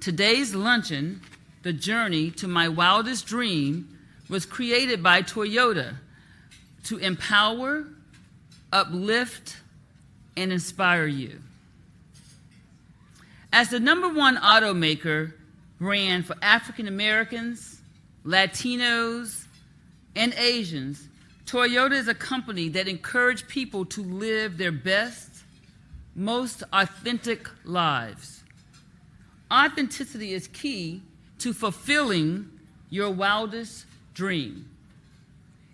Today's luncheon, The Journey to My Wildest Dream, was created by Toyota to empower, uplift, and inspire you. As the #1 automaker brand for African Americans, Latinos, and Asians, Toyota is a company that encourages people to live their best, most authentic lives. Authenticity is key to fulfilling your wildest dream.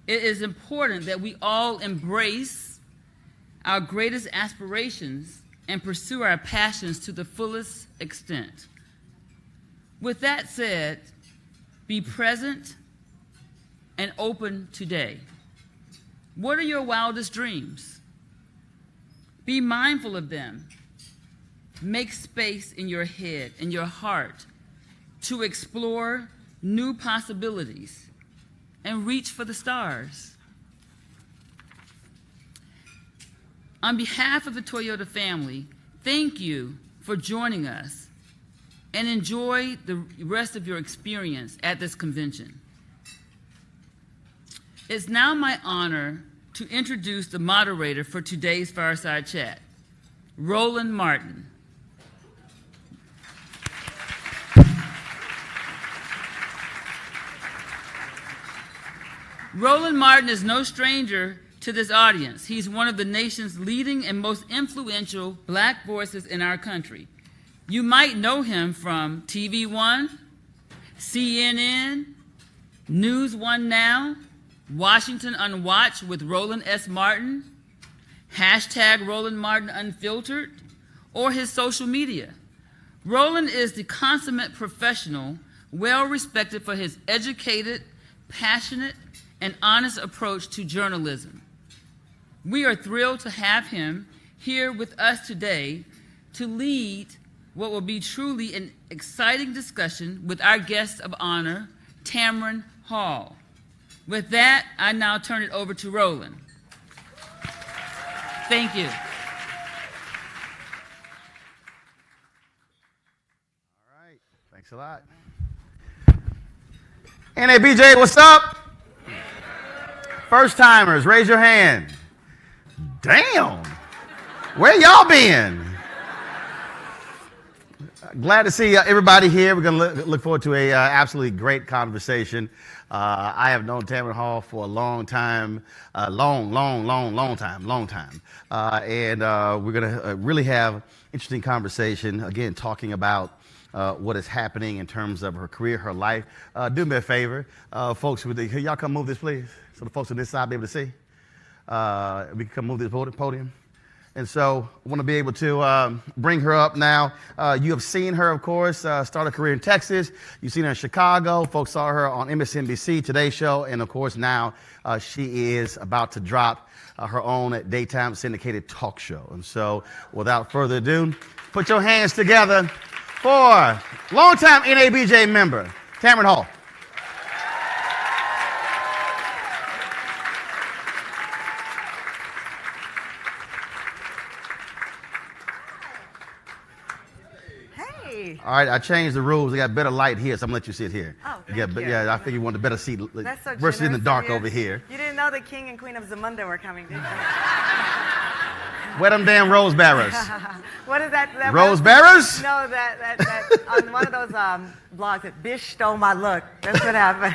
It is important that we all embrace our greatest aspirations and pursue our passions to the fullest extent. With that said, be present and open today. What are your wildest dreams? Be mindful of them. Make space in your head and your heart to explore new possibilities and reach for the stars. On behalf of the Toyota family, thank you for joining us and enjoy the rest of your experience at this convention. It's now my honor to introduce the moderator for today's Fireside Chat, Roland Martin. Roland Martin is no stranger to this audience. He's one of the nation's leading and most influential Black voices in our country. You might know him from TV One, CNN, News One Now, Washington Unwatched with Roland S. Martin, hashtag Roland Martin Unfiltered, or his social media. Roland is the consummate professional, well respected for his educated, passionate, and honest approach to journalism. We are thrilled to have him here with us today to lead what will be truly an exciting discussion with our guest of honor, Tamron Hall. With that, I now turn it over to Roland. Thank you. All right, thanks a lot. NABJ, what's up? First timers, raise your hand. Damn, where y'all been? Glad to see everybody here. We're going to look forward to a absolutely great conversation. I have known Tamron Hall for a long time, long time. And we're going to really have interesting conversation, again, talking about what is happening in terms of her career, her life. Do me a favor, folks, could y'all come move this, please, so the folks on this side be able to see? We can come move this podium. And so I want to be able to bring her up now. You have seen her, of course, start a career in Texas. You've seen her in Chicago. Folks saw her on MSNBC, Today Show. And, of course, now she is about to drop her own daytime syndicated talk show. And so without further ado, put your hands together for longtime NABJ member, Tamron Hall. All right, I changed the rules. I got better light here, so I'm going to let you sit here. Oh, thank you. Yeah, I figured you wanted a better seat That's so versus in the dark over here. You didn't know the king and queen of Zamunda were coming, did you? Where them damn rose bearers? What is that rose bearers? No, that on one of those blogs that Bish stole my look. That's what happened.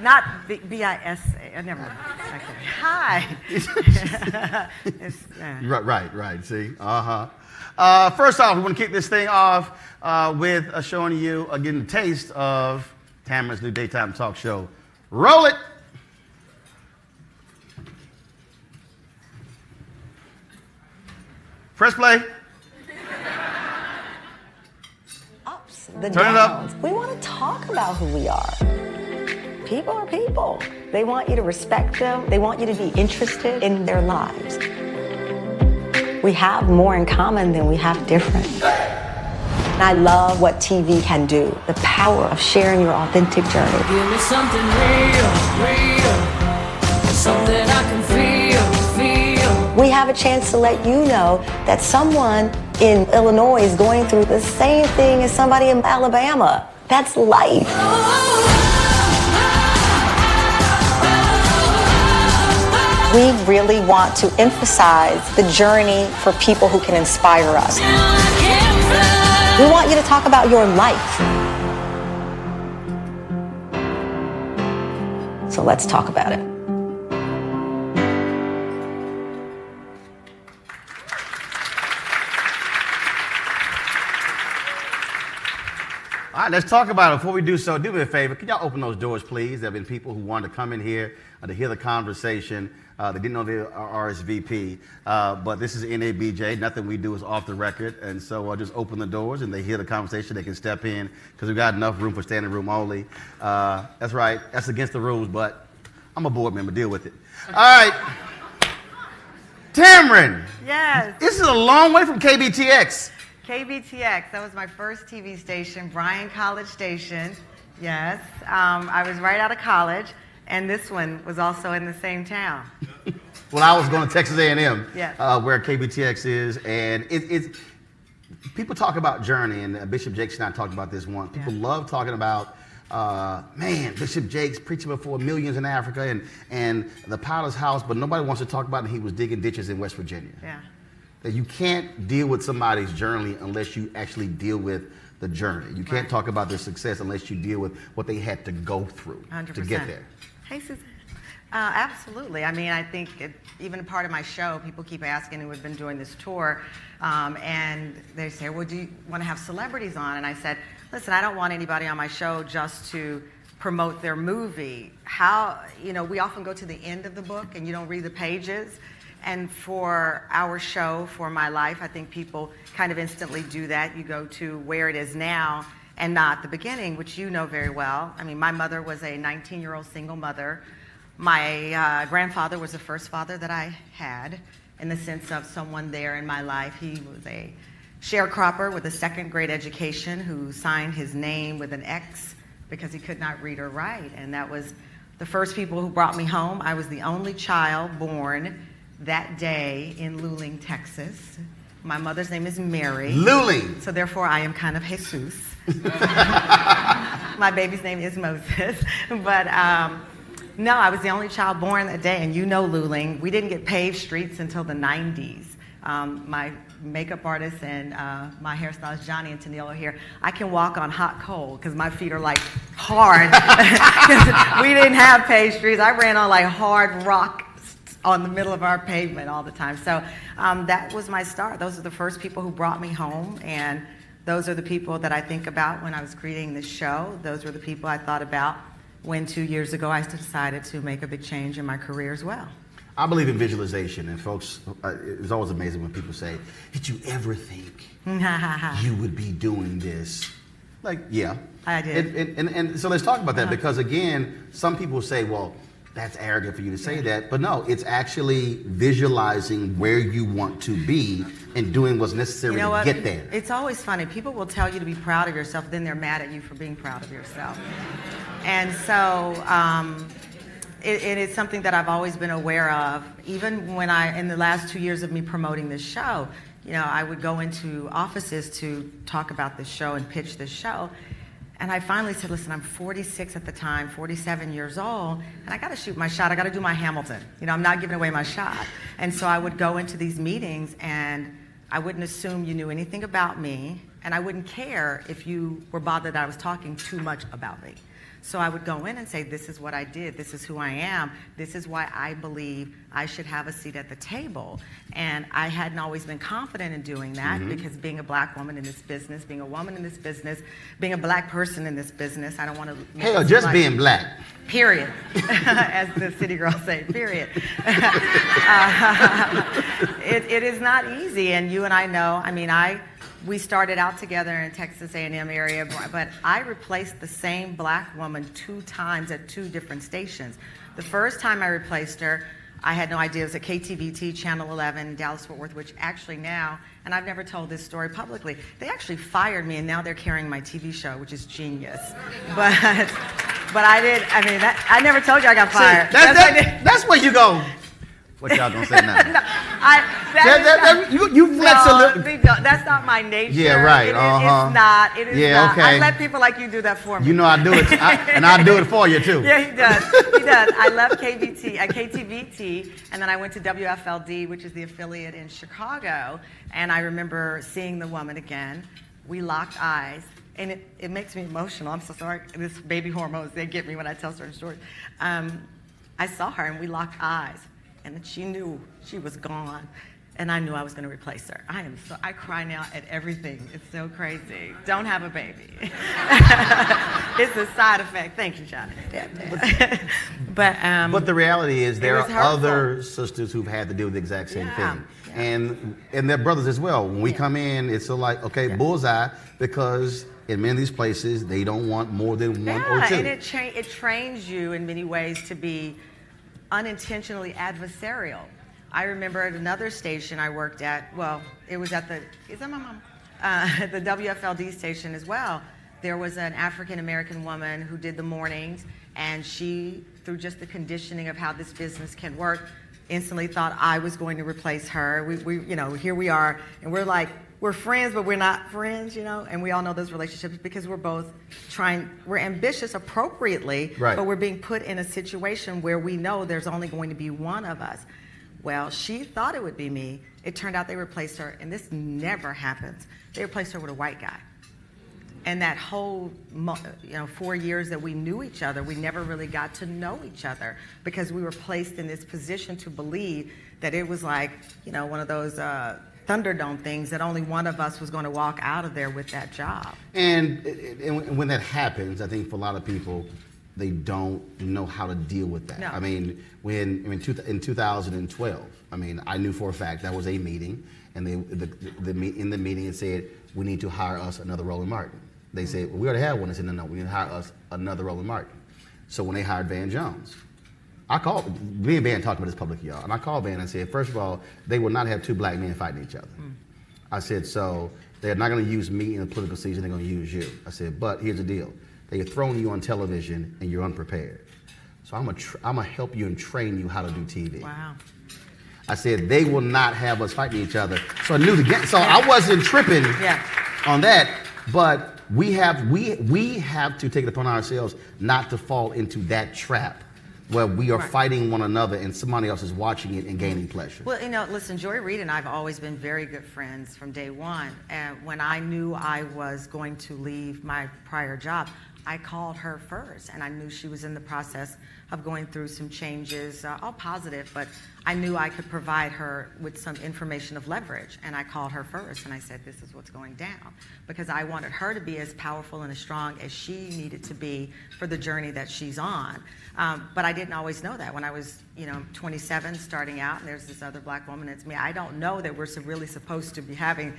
Not B-I-S-A. Never mind. Okay. Hi. Right. See? First off, we want to kick this thing off with showing you, again, the taste of Tamron's new daytime talk show. Roll it. Press play. Ups, the Turn downs. it up. We want to talk about who we are. People are people. They want you to respect them. They want you to be interested in their lives. We have more in common than we have different. And I love what TV can do, the power of sharing your authentic journey. Give me something real, something I can feel. We have a chance to let you know that someone in Illinois is going through the same thing as somebody in Alabama. That's life. We really want to emphasize the journey for people who can inspire us. We want you to talk about your life. So let's talk about it. All right, let's talk about it. Before we do so, do me a favor. Can y'all open those doors, please? There have been people who wanted to come in here to hear the conversation. They didn't know they were RSVP, but this is NABJ. Nothing we do is off the record. And so I'll just open the doors and they hear the conversation. They can step in because we've got enough room for standing room only. That's right. That's against the rules, but I'm a board member. Deal with it. All right. Tamron. Yes. This is a long way from KBTX. KBTX, that was my first TV station, Bryan College Station. Yes. I was right out of college, and this one was also in the same town. Well, I was going to Texas A&M, yes. Where KBTX is, and it's people talk about journey, and Bishop Jakes and I talked about this once. People love talking about, man, Bishop Jakes preaching before millions in Africa and the Potter's house, but nobody wants to talk about he was digging ditches in West Virginia. Yeah. That you can't deal with somebody's journey unless you actually deal with the journey. You can't talk about their success unless you deal with what they had to go through 100%. to get there. Hey, Susan. Absolutely. I mean, I think even a part of my show, people keep asking who have been doing this tour, and they say, well, do you want to have celebrities on? And I said, listen, I don't want anybody on my show just to promote their movie. We often go to the end of the book and you don't read the pages. And for our show, for my life, I think people kind of instantly do that. You go to where it is now and not the beginning, which you know very well. I mean, my mother was a 19-year-old single mother. My grandfather was the first father that I had, in the sense of someone there in my life. He was a sharecropper with a second grade education who signed his name with an X because he could not read or write. And that was the first people who brought me home. I was the only child born that day in Luling, Texas. My mother's name is Mary. Luling. So therefore I am kind of Jesus. My baby's name is Moses. But no, I was the only child born that day. And you know Luling, we didn't get paved streets until the 90s. My makeup artist and my hairstylist Johnny and Tennille are here. I can walk on hot coal because my feet are like hard. We didn't have paved streets. I ran on like hard rock on the middle of our pavement all the time. So that was my start. Those are the first people who brought me home, and those are the people that I think about when I was creating this show. Those were the people I thought about when 2 years ago I decided to make a big change in my career as well. I believe in visualization, and folks, it's always amazing when people say, did you ever think you would be doing this? Like, yeah. I did. And so let's talk about that, because again, some people say, well, that's arrogant for you to say that, but no, it's actually visualizing where you want to be and doing what's necessary to get there. It's always funny. People will tell you to be proud of yourself, then they're mad at you for being proud of yourself. And so, it is something that I've always been aware of. Even when in the last 2 years of me promoting this show, you know, I would go into offices to talk about this show and pitch this show. And I finally said, listen, I'm 46 at the time, 47 years old, and I got to shoot my shot. I got to do my Hamilton. You know, I'm not giving away my shot. And so I would go into these meetings, and I wouldn't assume you knew anything about me, and I wouldn't care if you were bothered that I was talking too much about me. So I would go in and say, this is what I did, this is who I am, this is why I believe I should have a seat at the table. And I hadn't always been confident in doing that, because being a black woman in this business, being a woman in this business, being a black person in this business, I don't want to... Hell, just being black. Period. As the city girls say, period. It is not easy, and you and I know, I mean, we started out together in Texas A&M area, but I replaced the same black woman 2 times at 2 different stations. The first time I replaced her, I had no idea. It was at KTVT, Channel 11, Dallas-Fort Worth, which actually now, and I've never told this story publicly, they actually fired me, and now they're carrying my TV show, which is genius. But I did, I mean, I never told you I got fired. See, that's where you go. What y'all gonna say now? You flex a little. That's not my nature. Yeah, right. It's not. It is not. Okay. I let people like you do that for me. You know I do it, and I do it for you too. Yeah, he does. He does. I left KTVT, and then I went to WFLD, which is the affiliate in Chicago. And I remember seeing the woman again. We locked eyes. And it makes me emotional. I'm so sorry. This baby hormones, they get me when I tell certain stories. I saw her, and we locked eyes. And she knew she was gone, and I knew I was going to replace her. I cry now at everything. It's so crazy. Don't have a baby. It's a side effect. Thank you, Johnny. But the reality is there are other sisters who've had to do the exact same thing. Yeah. And their brothers as well. When we come in, it's like, okay, bullseye, because in many of these places, they don't want more than one or two. And it trains you in many ways to be unintentionally adversarial. I remember at another station I worked at, well, it was at the WFLD station as well. There was an African-American woman who did the mornings, and she, through just the conditioning of how this business can work, instantly thought I was going to replace her. We you know, here we are, and we're like, we're friends, but we're not friends, you know, and we all know those relationships because we're both we're ambitious appropriately, right, but we're being put in a situation where we know there's only going to be one of us. Well, she thought it would be me. It turned out they replaced her, and this never happens. They replaced her with a white guy. And that whole 4 years that we knew each other, we never really got to know each other because we were placed in this position to believe that it was like, you know, one of those Thunderdome things that only one of us was going to walk out of there with that job. And when that happens, I think for a lot of people, they don't know how to deal with that. No. I mean, in 2012, I mean, I knew for a fact that was a meeting, and in the meeting it said, we need to hire us another Roland Martin. They said, well, we already have one. They said, no, we need to hire us another Roland Martin. So when they hired Vann Jones, I called, me and Vann talked about this publicly, y'all, and I called Vann and said, first of all, they will not have 2 black men fighting each other. I said, so They're not going to use me in the political season. They're going to use you. I said, but here's the deal. They're throwing you on television and you're unprepared. So I'm gonna help you and train you how to do TV. Wow. I said, they will not have us fighting each other. So I knew the game. So I wasn't tripping on that, but we have to take it upon ourselves not to fall into that trap where we are fighting one another and somebody else is watching it and gaining pleasure. Well, you know, listen, Joy Reid and I have always been very good friends from day one. And when I knew I was going to leave my prior job, I called her first, and I knew she was in the process of going through some changes, all positive, but I knew I could provide her with some information of leverage, and I called her first, and I said, this is what's going down, because I wanted her to be as powerful and as strong as she needed to be for the journey that she's on. But I didn't always know that. When I was, 27, starting out, and there's this other black woman, it's me, I don't know that we're really supposed to be having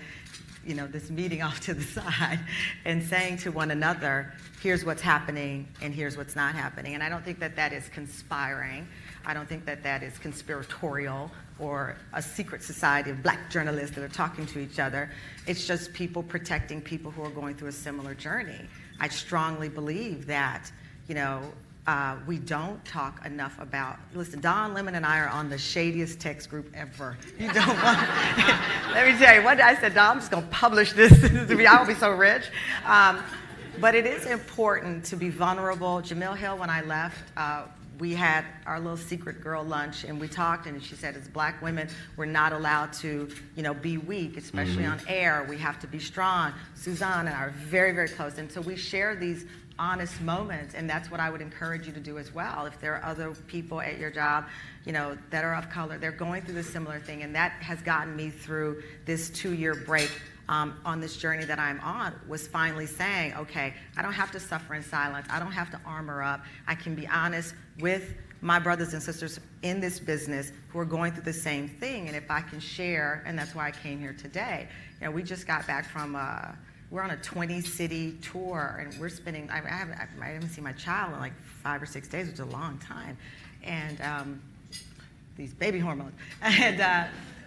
this meeting off to the side and saying to one another, here's what's happening and here's what's not happening. And I don't think that that is conspiring. I don't think that that is conspiratorial or a secret society of black journalists that are talking to each other. It's just people protecting people who are going through a similar journey. I strongly believe that, we don't talk enough about, listen, Don Lemon and I are on the shadiest text group ever. You don't want, let me tell you, one day I said, Don, I'm just going to publish this to me, I'll be so rich. But it is important to be vulnerable. Jamil Hill, when I left, we had our little secret girl lunch, and we talked, and she said, as black women, we're not allowed to, be weak, especially on air. We have to be strong. Suzanne and I are very, very close, and so we share these honest moments, and that's what I would encourage you to do as well. If there are other people at your job, that are of color, they're going through this similar thing, and that has gotten me through this 2-year break on this journey that I'm on, was finally saying, okay, I don't have to suffer in silence. I don't have to armor up. I can be honest with my brothers and sisters in this business who are going through the same thing, and if I can share, and that's why I came here today. We just got back from we're on a 20-city tour, and we're spending, I haven't seen my child in like 5 or 6 days, which is a long time, and these baby hormones.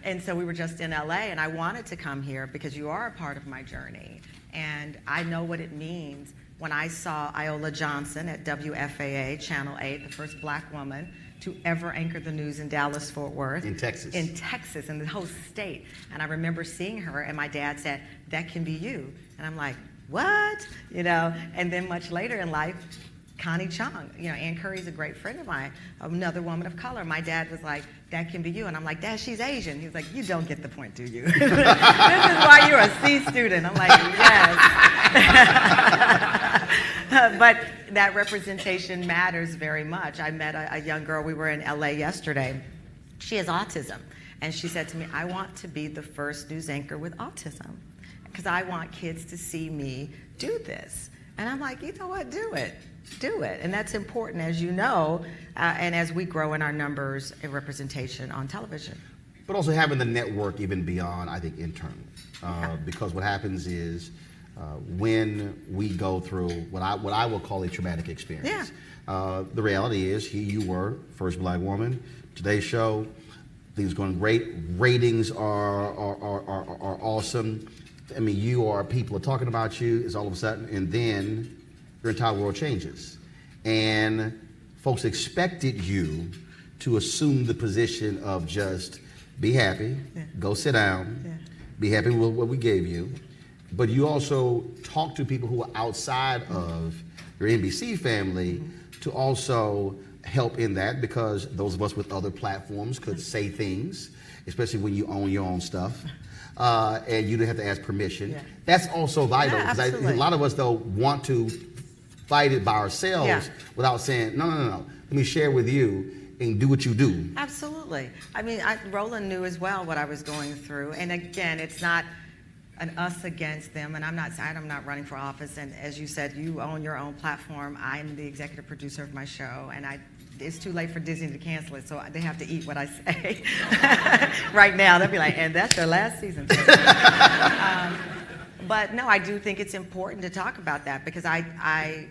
And so we were just in LA, and I wanted to come here because you are a part of my journey, and I know what it means. When I saw Iola Johnson at WFAA, Channel 8, the first black woman to ever anchor the news in Dallas-Fort Worth. In Texas. In Texas, in the whole state. And I remember seeing her, and my dad said, that can be you. And I'm like, what? And then much later in life, Connie Chung, Ann Curry's a great friend of mine, another woman of color. My dad was like, that can be you. And I'm like, Dad, she's Asian. He was like, you don't get the point, do you? This is why you're a C student. I'm like, yes. But that representation matters very much. I met a young girl, we were in LA yesterday. She has autism. And she said to me, I want to be the first news anchor with autism because I want kids to see me do this. And I'm like, you know what, do it. Do it. And that's important, as you know, and as we grow in our numbers and representation on television. But also having the network even beyond, I think, internally. Because what happens is when we go through what I will call a traumatic experience, the reality is here you were, first black woman, today's show, things going great, ratings are awesome. I mean, people are talking about you, it's all of a sudden, and then your entire world changes. And folks expected you to assume the position of just be happy, go sit down, be happy with what we gave you. But you also talk to people who are outside of your NBC family to also help in that, because those of us with other platforms could say things, especially when you own your own stuff. And you don't have to ask permission. That's also vital, because a lot of us, though, want to fight it by ourselves without saying, no, let me share with you and do what you do. Absolutely. I mean, Roland knew as well what I was going through. And again, it's not an us against them. And I'm not running for office. And as you said, you own your own platform. I'm the executive producer of my show. And it's too late for Disney to cancel it, so they have to eat what I say. Right now, they'll be like, and that's their last season. But no, I do think it's important to talk about that, because I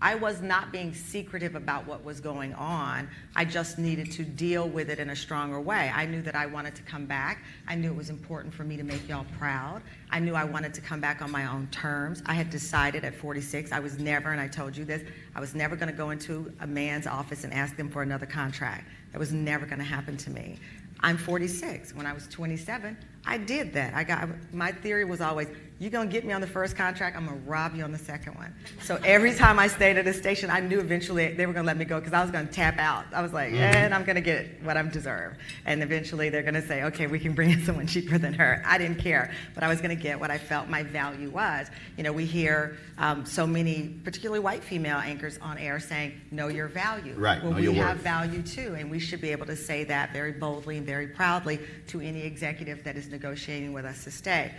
I was not being secretive about what was going on. I just needed to deal with it in a stronger way. I knew that I wanted to come back. I knew it was important for me to make y'all proud. I knew I wanted to come back on my own terms. I had decided at 46, I was never, and I told you this, I was never going to go into a man's office and ask them for another contract. That was never going to happen to me. I'm 46. When I was 27, I did that. My theory was always, you're going to get me on the first contract, I'm going to rob you on the second one. So every time I stayed at a station, I knew eventually they were going to let me go because I was going to tap out. I was like, and I'm going to get what I deserve. And eventually they're going to say, okay, we can bring in someone cheaper than her. I didn't care, but I was going to get what I felt my value was. You know, we hear so many, particularly white female anchors on air saying, know your value. Right, well, know we your have worth. value too, and we should be able to say that very boldly and very proudly to any executive that is negotiating with us to stay.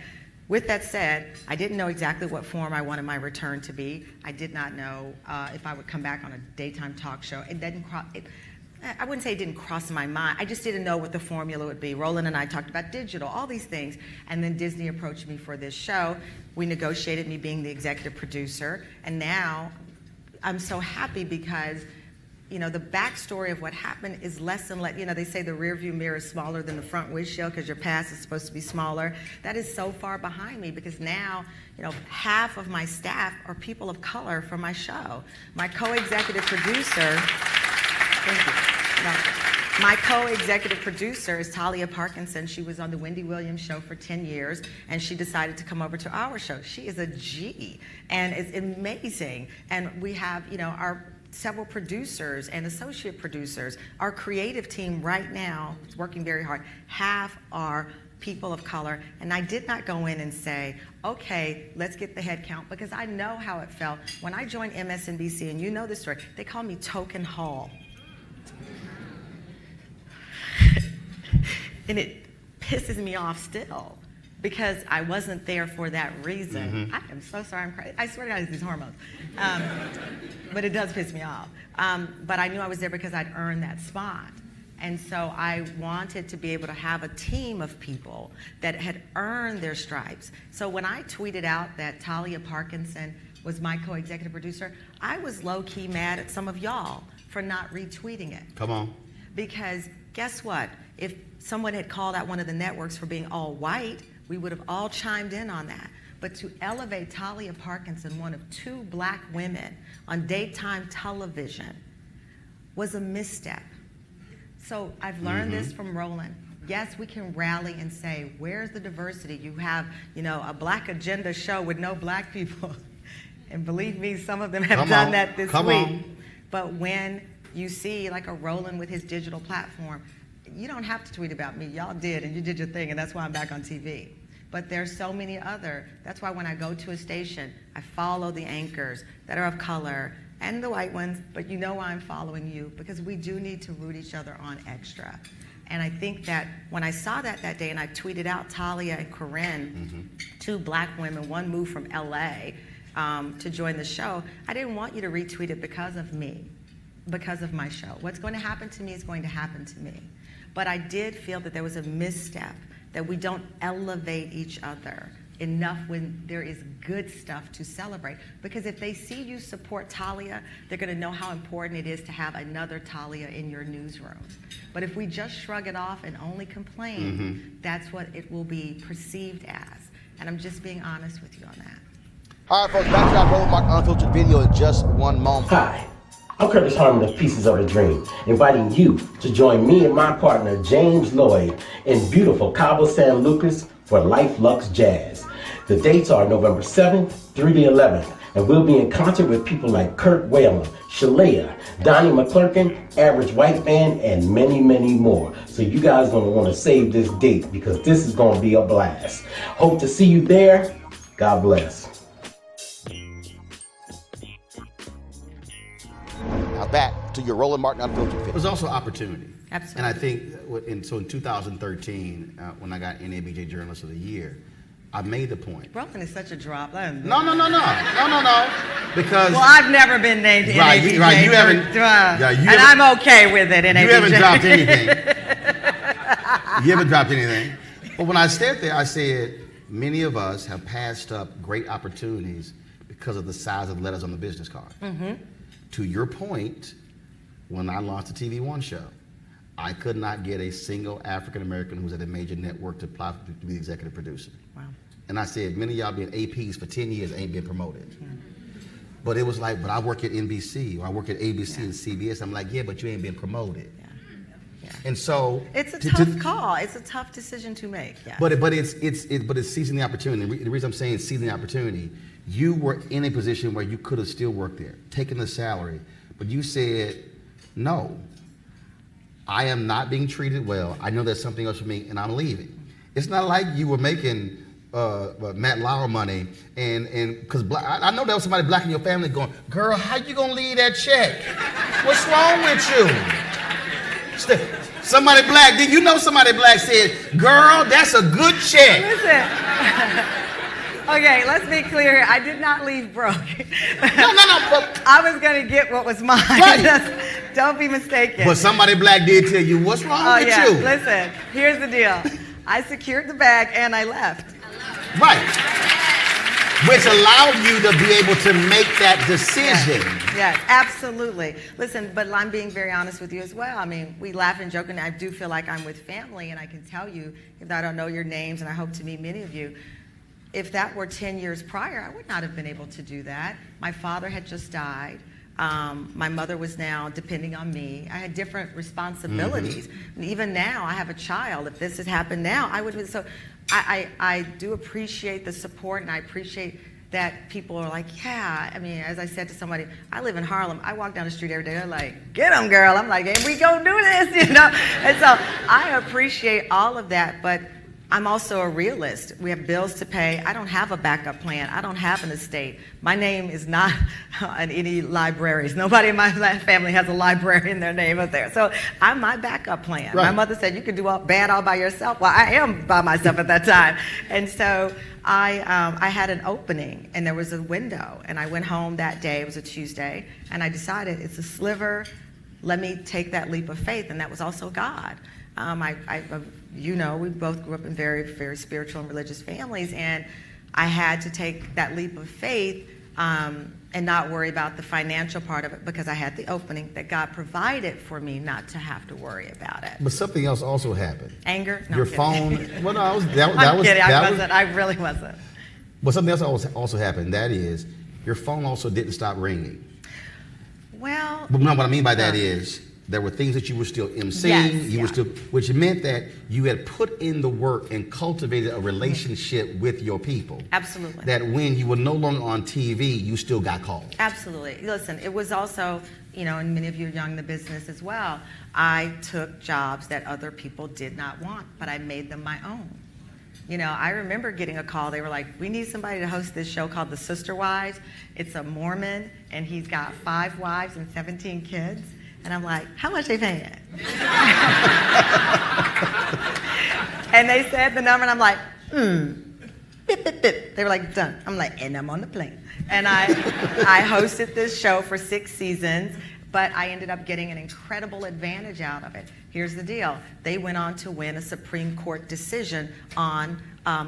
With that said, I didn't know exactly what form I wanted my return to be. I did not know if I would come back on a daytime talk show. I wouldn't say it didn't cross my mind. I just didn't know what the formula would be. Roland and I talked about digital, all these things. And then Disney approached me for this show. We negotiated me being the executive producer. And now I'm so happy because, you know, the backstory of what happened is less and less. You know, they say the rearview mirror is smaller than the front windshield because your past is supposed to be smaller. That is so far behind me because now, you know, half of my staff are people of color for my show. My co-executive producer, thank you. No, my co-executive producer is Talia Parkinson. She was on the Wendy Williams show for 10 years, and she decided to come over to our show. She is a G, and it's amazing. And we have, you know, our several producers and associate producers. Our creative team right now is working very hard. Half are people of color, and I did not go in and say, okay, let's get the head count, because I know how it felt. When I joined MSNBC, and you know this story, they called me Token Hall. And it pisses me off still, because I wasn't there for that reason. I am so sorry, I'm crying. I swear to God, it's these hormones. But it does piss me off. But I knew I was there because I'd earned that spot. And so I wanted to be able to have a team of people that had earned their stripes. So when I tweeted out that Talia Parkinson was my co-executive producer, I was low-key mad at some of y'all for not retweeting it. Come on. Because guess what? If someone had called out one of the networks for being all white, we would have all chimed in on that. But to elevate Talia Parkinson, one of 2 black women on daytime television, was a misstep. So I've learned this from Roland. Yes, we can rally and say, where's the diversity? You have, you know, a black agenda show with no black people. And believe me, some of them have done that this week. But when you see like a Roland with his digital platform, you don't have to tweet about me. Y'all did, and you did your thing, and that's why I'm back on TV. But there's so many other. That's why when I go to a station, I follow the anchors that are of color and the white ones, but you know why I'm following you, because we do need to root each other on extra. And I think that when I saw that day, and I tweeted out Talia and Corinne, 2 black women, one moved from LA to join the show, I didn't want you to retweet it because of me, because of my show. What's going to happen to me is going to happen to me. But I did feel that there was a misstep, that we don't elevate each other enough when there is good stuff to celebrate. Because if they see you support Talia, they're going to know how important it is to have another Talia in your newsrooms. But if we just shrug it off and only complain, that's what it will be perceived as. And I'm just being honest with you on that. All right, folks, back to our Roland Martin Unfiltered video in just one moment. Hi, I'm Curtis Harmon of Pieces of a Dream, inviting you to join me and my partner James Lloyd in beautiful Cabo San Lucas for Life Lux Jazz. The dates are November 7th through the 11th, and we'll be in concert with people like Kurt Whalen, Shalea, Donnie McClurkin, Average White Band, and many, many more. So you guys are going to want to save this date because this is going to be a blast. Hope to see you there. God bless. Now back to your Roland Martin Unfiltered video. There's also opportunity. Absolutely. And I think, in 2013, when I got NABJ Journalist of the Year, I made the point. Roland is such a drop. No. Well, Because I've never been named NABJ. Right, you haven't. And I'm okay with it, NABJ. You haven't dropped anything. You haven't dropped anything. But when I stood there, I said, many of us have passed up great opportunities because of the size of letters on the business card. to your point, when I launched the TV One show, I could not get a single African American who was at a major network to apply to be the executive producer. Wow. And I said, many of y'all been APs for 10 years, ain't been promoted. But it was like, but I work at NBC, or I work at ABC and CBS. I'm like, yeah, but you ain't been promoted. Yeah. And so It's a tough call. It's a tough decision to make. Yeah. But it's seizing the opportunity. The reason I'm saying seizing the opportunity, you were in a position where you could have still worked there, taken the salary, but you said, no, I am not being treated well. I know there's something else for me, and I'm leaving. It's not like you were making Matt Lauer money, and because I know there was somebody black in your family going, girl, how you gonna leave that check? What's wrong with you? Somebody black, did you know somebody black said, girl, that's a good check? Listen. Okay, let's be clear here. I did not leave broke. No. But I was going to get what was mine. Right. Don't be mistaken. But somebody black did tell you, what's wrong with you? Listen, here's the deal. I secured the bag and I left. Right. Which allowed you to be able to make that decision. Yes, absolutely. Listen, but I'm being very honest with you as well. I mean, we laugh and joke, and I do feel like I'm with family, and I can tell you, if I don't know your names, and I hope to meet many of you, if that were 10 years prior, I would not have been able to do that. My father had just died. My mother was now depending on me. I had different responsibilities. And even now, I have a child. If this had happened now, I would. So I do appreciate the support, and I appreciate that people are like, yeah. I mean, as I said to somebody, I live in Harlem. I walk down the street every day. They're like, get them, girl. I'm like, hey, we gonna do this, you know? And so I appreciate all of that, but I'm also a realist. We have bills to pay. I don't have a backup plan. I don't have an estate. My name is not on any libraries. Nobody in my family has a library in their name up there. So I'm my backup plan. Right. My mother said, you can do all bad all by yourself. Well, I am by myself at that time. And so I had an opening, and there was a window. And I went home that day. It was a Tuesday. And I decided it's a sliver. Let me take that leap of faith. And that was also God. You know, we both grew up in very, very spiritual and religious families, and I had to take that leap of faith and not worry about the financial part of it, because I had the opening that God provided for me not to have to worry about it. But something else also happened. Anger? No, Your I'm phone. Well, no, I'm kidding. I wasn't. I really wasn't. But something else also happened. That is, your phone also didn't stop ringing. Well. But no, what I mean by that is, there were things that you were still emceeing, were still, which meant that you had put in the work and cultivated a relationship with your people. Absolutely. That when you were no longer on TV, you still got called. Absolutely. Listen, it was also, you know, and many of you are young in the business as well, I took jobs that other people did not want, but I made them my own. You know, I remember getting a call. They were like, we need somebody to host this show called The Sister Wives. It's a Mormon, and he's got 5 wives and 17 kids. And I'm like, how much they paying? And they said the number, and I'm like, bip, bip, bip. They were like, done. I'm like, and I'm on the plane. And I hosted this show for 6 seasons, but I ended up getting an incredible advantage out of it. Here's the deal. They went on to win a Supreme Court decision on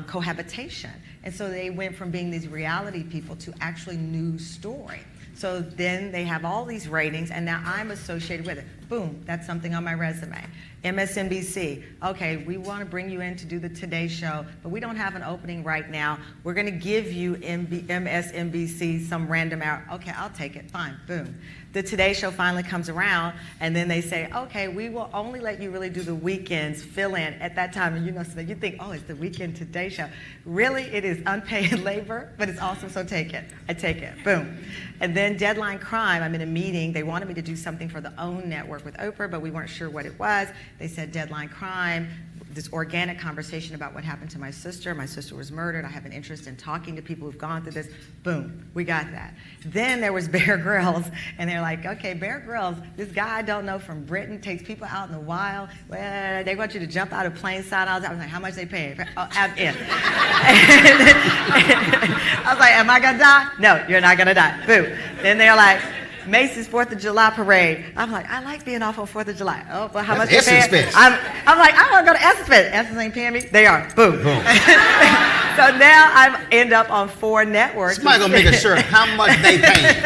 cohabitation. And so they went from being these reality people to actually news story. So then they have all these ratings, and now I'm associated with it. Boom, that's something on my resume. MSNBC, okay, we want to bring you in to do the Today Show, but we don't have an opening right now. We're going to give you MSNBC some random hour. Okay, I'll take it, fine, boom. The Today Show finally comes around, and then they say, okay, we will only let you really do the weekends, fill in at that time. And you know, so you think, oh, it's the Weekend Today Show. Really, it is unpaid labor, but it's awesome, so take it. I take it, boom. And then Deadline Crime, I'm in a meeting. They wanted me to do something for the OWN network with Oprah, but we weren't sure what it was. They said Deadline Crime, this organic conversation about what happened to my sister. My sister was murdered. I have an interest in talking to people who've gone through this. Boom, we got that. Then there was Bear Grylls, and they're like, okay, Bear Grylls, this guy I don't know from Britain takes people out in the wild. Well, they want you to jump out of plane side. I was like, how much they paying? Oh, I'm in. I was like, am I gonna die? No, you're not gonna die. Boom. Then they're like, Macy's 4th of July parade. I'm like, I like being off on 4th of July. Oh, but how much they paying? I'm like, I want to go to Essence Fest. Essence ain't paying me. They are. Boom. Boom. So now I end up on 4 networks. Somebody gonna make a shirt. How much they paying?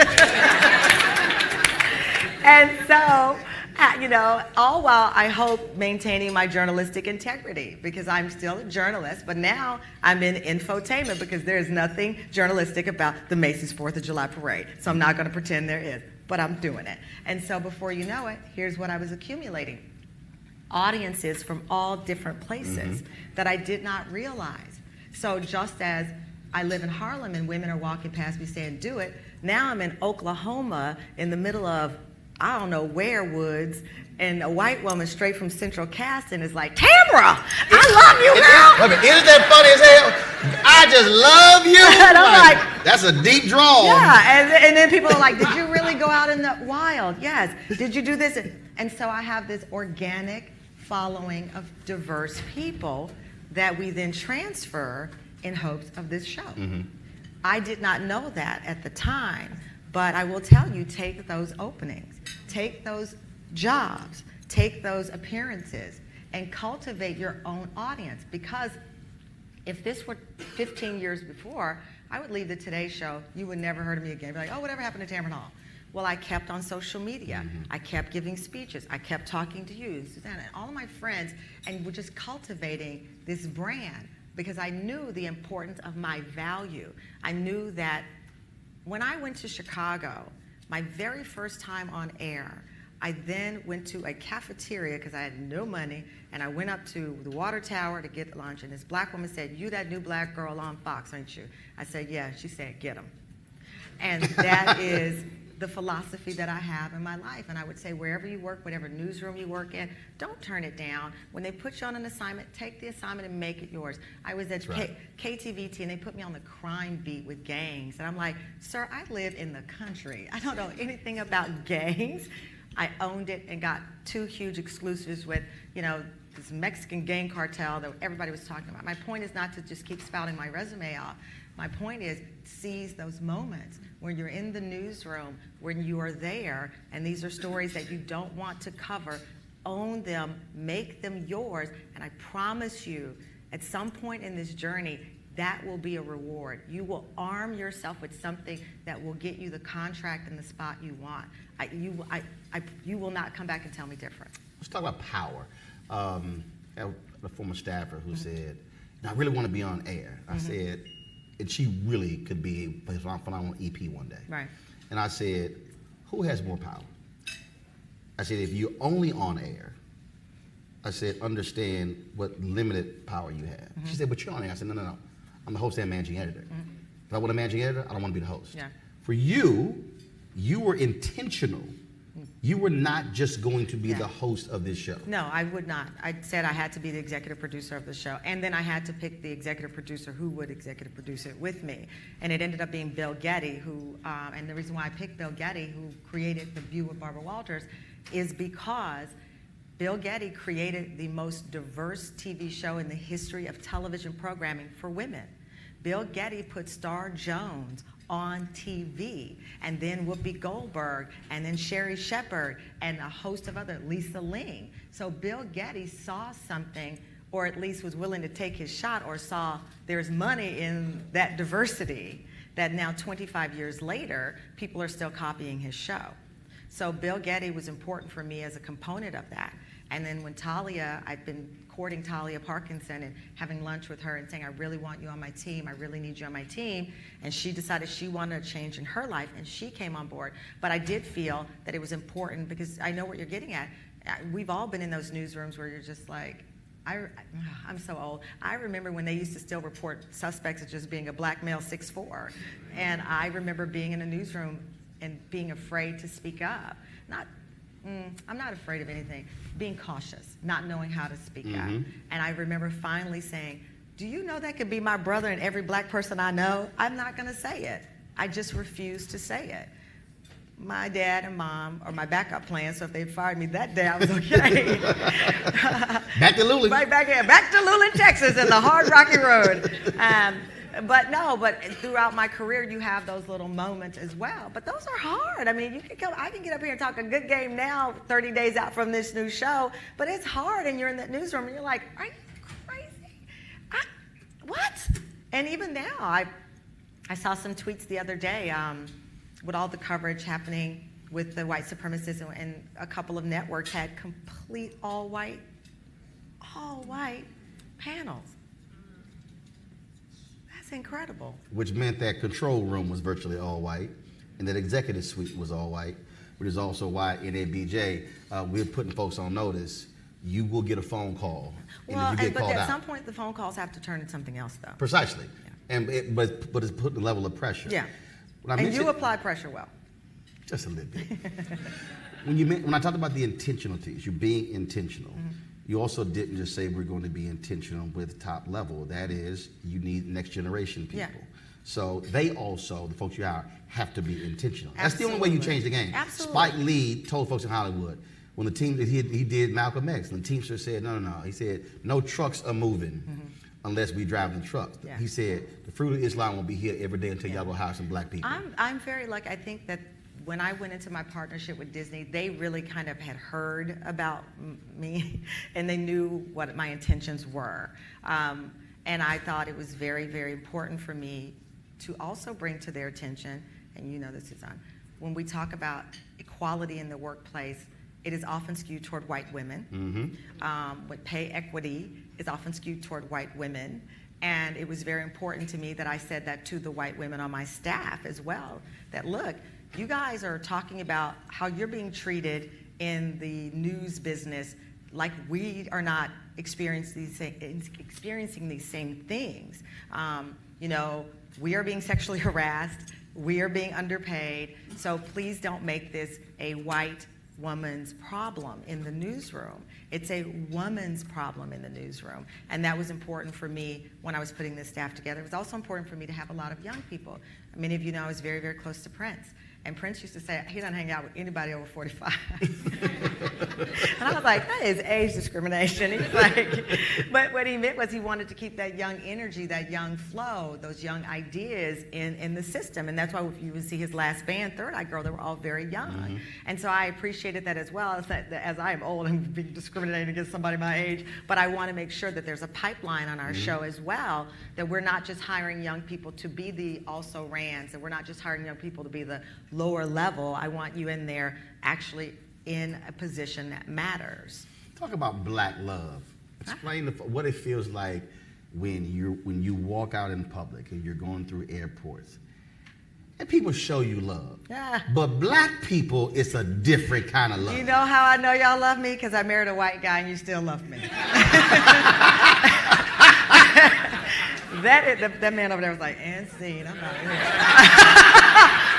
And so, you know, all while I hope maintaining my journalistic integrity, because I'm still a journalist, but now I'm in infotainment because there's nothing journalistic about the Macy's 4th of July parade. So I'm not going to pretend there is, but I'm doing it. And so before you know it, here's what I was accumulating. Audiences from all different places that I did not realize. So just as I live in Harlem and women are walking past me saying, do it, now I'm in Oklahoma in the middle of, I don't know where woods, and a white woman straight from Central Casting is like, Tamra, I love you, girl. Isn't that funny as hell? I just love you. And I'm like, that's a deep draw. Yeah, and then people are like, did you really go out in the wild? Yes. Did you do this? And so I have this organic following of diverse people that we then transfer in hopes of this show. I did not know that at the time, but I will tell you, take those openings, take those jobs, take those appearances, and cultivate your own audience. Because if this were 15 years before, I would leave the Today Show, you would never heard of me again. Be like, oh, whatever happened to Tamron Hall? Well, I kept on social media. I kept giving speeches. I kept talking to you, Susanna, and all of my friends, and we're just cultivating this brand because I knew the importance of my value. I knew that when I went to Chicago, my very first time on air, I then went to a cafeteria because I had no money, and I went up to the water tower to get lunch, and this black woman said, you that new black girl on Fox, aren't you? I said, yeah. She said, get him. And that is the philosophy that I have in my life. And I would say, wherever you work, whatever newsroom you work in, don't turn it down. When they put you on an assignment, take the assignment and make it yours. I was at KTVT, and they put me on the crime beat with gangs. And I'm like, sir, I live in the country. I don't know anything about gangs. I owned it and got 2 huge exclusives with, you know, this Mexican gang cartel that everybody was talking about. My point is not to just keep spouting my resume off. My point is seize those moments when you're in the newsroom, when you are there, and these are stories that you don't want to cover. Own them, make them yours, and I promise you, at some point in this journey, that will be a reward. You will arm yourself with something that will get you the contract and the spot you want. You will not come back and tell me different. Let's talk about power. I had a former staffer who said, I really want to be on air. I said, and she really could be a phenomenal EP one day. Right. And I said, who has more power? I said, if you're only on air, I said, understand what limited power you have. She said, but you're on air. I said, no. I'm the host and managing editor. If I want a managing editor, I don't want to be the host. Yeah. For you, you were intentional. You were not just going to be the host of this show. No, I would not. I said I had to be the executive producer of the show, and then I had to pick the executive producer who would executive produce it with me. And it ended up being Bill Getty, who, and the reason why I picked Bill Getty, who created The View with Barbara Walters, is because Bill Getty created the most diverse TV show in the history of television programming for women. Bill Getty put Star Jones on TV, and then Whoopi Goldberg, and then Sherry Shepard, and a host of other, Lisa Ling. So Bill Getty saw something, or at least was willing to take his shot, or saw there's money in that diversity, that now 25 years later, people are still copying his show. So Bill Getty was important for me as a component of that. And then when Talia, I'd been courting Talia Parkinson and having lunch with her and saying, I really want you on my team, I really need you on my team. And she decided she wanted a change in her life, and she came on board. But I did feel that it was important, because I know what you're getting at. We've all been in those newsrooms where you're just like, I'm so old. I remember when they used to still report suspects as just being a black male 6'4". And I remember being in a newsroom and being afraid to speak up. I'm not afraid of anything. Being cautious, not knowing how to speak up. And I remember finally saying, do you know that could be my brother and every black person I know? I'm not going to say it. I just refuse to say it. My dad and mom are my backup plan, so if they fired me that day, I was okay. Back to Luling. Right back to Luling, Texas, and the hard, rocky road. But throughout my career, you have those little moments as well. But those are hard. I mean, I can get up here and talk a good game now, 30 days out from this new show, but it's hard, and you're in that newsroom, and you're like, are you crazy? What? And even now, I saw some tweets the other day with all the coverage happening with the white supremacists, and a couple of networks had complete all white panels. That's incredible. Which meant that control room was virtually all white, and that executive suite was all white, which is also why NABJ, we're putting folks on notice. You will get a phone call, and Well, if you get but called at out. some point the phone calls have to turn into something else, though. Precisely. Yeah. And but it's putting a level of pressure. Yeah. When I And mentioned- you apply pressure well. Just a little bit. When I talked about the intentionalities, you're being intentional. Mm-hmm. You also didn't just say we're going to be intentional with top level. That is, you need next generation people. Yeah. So they also, the folks you hire, have to be intentional. That's the only way you Absolutely. change the game. Absolutely. Spike Lee told folks in Hollywood, when the team he did Malcolm X, and the Teamster said, no. He said, no trucks are moving unless we drive the trucks. Yeah. He said, the fruit of Islam will be here every day until y'all go hire some black people. I'm very lucky. I think that when I went into my partnership with Disney, they really kind of had heard about me, and they knew what my intentions were. And I thought it was very, very important for me to also bring to their attention, and you know this is on, when we talk about equality in the workplace, it is often skewed toward white women. With pay equity is often skewed toward white women. And it was very important to me that I said that to the white women on my staff as well, that look, you guys are talking about how you're being treated in the news business like we are not experiencing these same things. You know, we are being sexually harassed, we are being underpaid, so please don't make this a white woman's problem in the newsroom. It's a woman's problem in the newsroom. And that was important for me when I was putting this staff together. It was also important for me to have a lot of young people. Many of you know I was very, very close to Prince. And Prince used to say he doesn't hang out with anybody over 45. And I was like, that is age discrimination. He was like, but what he meant was he wanted to keep that young energy, that young flow, those young ideas in the system. And that's why you would see his last band, Third Eye Girl, they were all very young. And so I appreciated that as well, as I am old and being discriminated against somebody my age, but I want to make sure that there's a pipeline on our show as well, that we're not just hiring young people to be the also rans, and we're not just hiring young people to be the lower level. I want you in there actually in a position that matters. Talk about black love. Explain what it feels like when you walk out in public and you're going through airports and people show you love. Yeah. But black people, it's a different kind of love. You know how I know y'all love me? Because I married a white guy and you still love me. That man over there was like, and scene, I'm not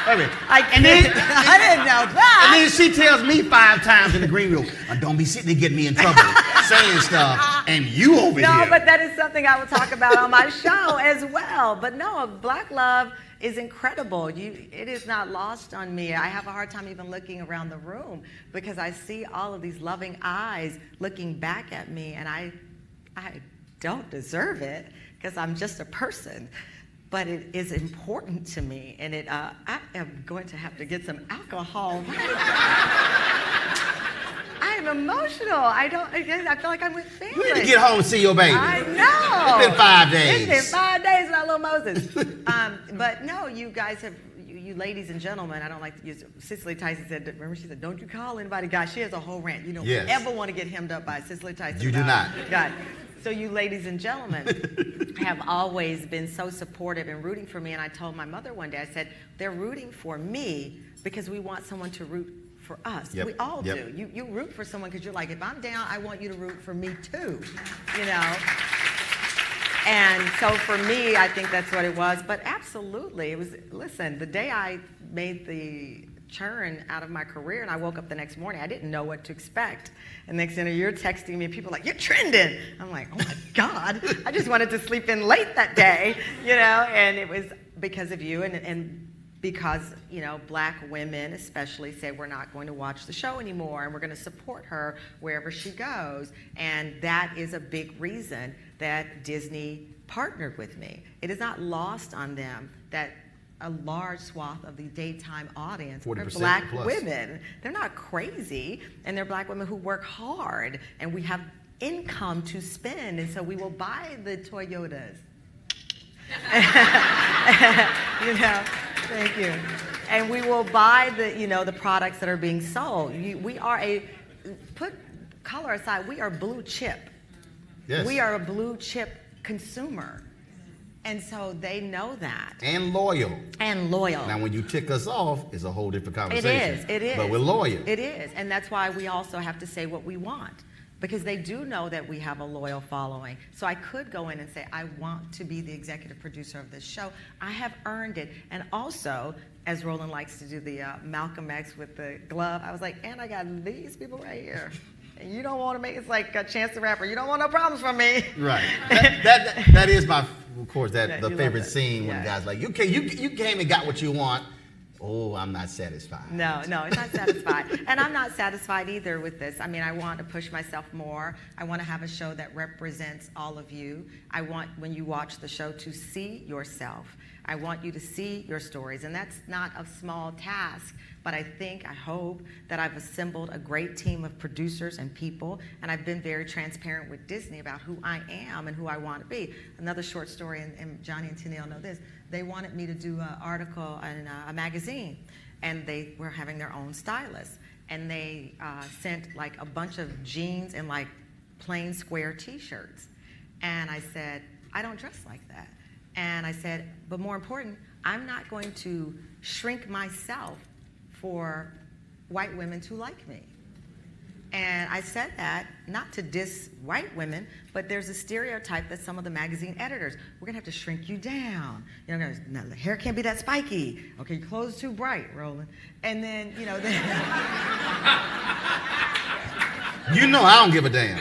I didn't know that. And then she tells me 5 times in the green room, don't be sitting there getting me in trouble, saying stuff, and you over here. No, but that is something I will talk about on my show as well. But no, black love is incredible. It is not lost on me. I have a hard time even looking around the room because I see all of these loving eyes looking back at me, and I don't deserve it because I'm just a person. But it is important to me, and I am going to have to get some alcohol. I am emotional. I feel like I'm with family. You need to get home and see your baby. I know. It's been 5 days. It's been 5 days without little Moses. But no, you guys have, you ladies and gentlemen, I don't like to use, Cicely Tyson said, remember she said, don't you call anybody God. She has a whole rant. You don't ever want to get hemmed up by Cicely Tyson. You do not. God. So you ladies and gentlemen have always been so supportive and rooting for me. And I told my mother one day, I said, they're rooting for me because we want someone to root for us. Yep. We all Yep. do. You root for someone because you're like, if I'm down, I want you to root for me too, you know? And so for me, I think that's what it was. But absolutely, it was, listen, the day I made the churn out of my career and I woke up the next morning, I didn't know what to expect. And next thing you're texting me, people are like, you're trending. I'm like, oh my God, I just wanted to sleep in late that day, you know? And it was because of you and because, you know, black women especially say we're not going to watch the show anymore and we're going to support her wherever she goes. And that is a big reason that Disney partnered with me. It is not lost on them that a large swath of the daytime audience are black women. They're not crazy, and they're black women who work hard, and we have income to spend, and so we will buy the Toyotas. You know, thank you. and we will buy the products that are being sold. We are put color aside, we are blue chip. Yes. We are a blue chip consumer. And so they know that. And loyal. And loyal. Now, when you tick us off, it's a whole different conversation. It is. But we're loyal. It is. And that's why we also have to say what we want. Because they do know that we have a loyal following. So I could go in and say, I want to be the executive producer of this show. I have earned it. And also, as Roland likes to do the Malcolm X with the glove, I was like, and I got these people right here. And you don't want to make, it's like a Chance the Rapper. You don't want no problems from me. Right. That is my, of course, the favorite scene when the guy's like, you came and got what you want. Oh, I'm not satisfied. No, it's not satisfied. And I'm not satisfied either with this. I mean, I want to push myself more. I want to have a show that represents all of you. I want, when you watch the show, to see yourself. I want you to see your stories. And that's not a small task. But I hope that I've assembled a great team of producers and people, and I've been very transparent with Disney about who I am and who I want to be. Another short story, and Johnny and Tennille know this, they wanted me to do an article in a magazine, and they were having their own stylist. And they sent like a bunch of jeans and like plain square t-shirts. And I said, I don't dress like that. And I said, but more important, I'm not going to shrink myself for white women to like me. And I said that not to diss white women, but there's a stereotype that some of the magazine editors, we're gonna have to shrink you down. You know, no, the hair can't be that spiky. Okay, your clothes too bright, Roland. And then, I don't give a damn.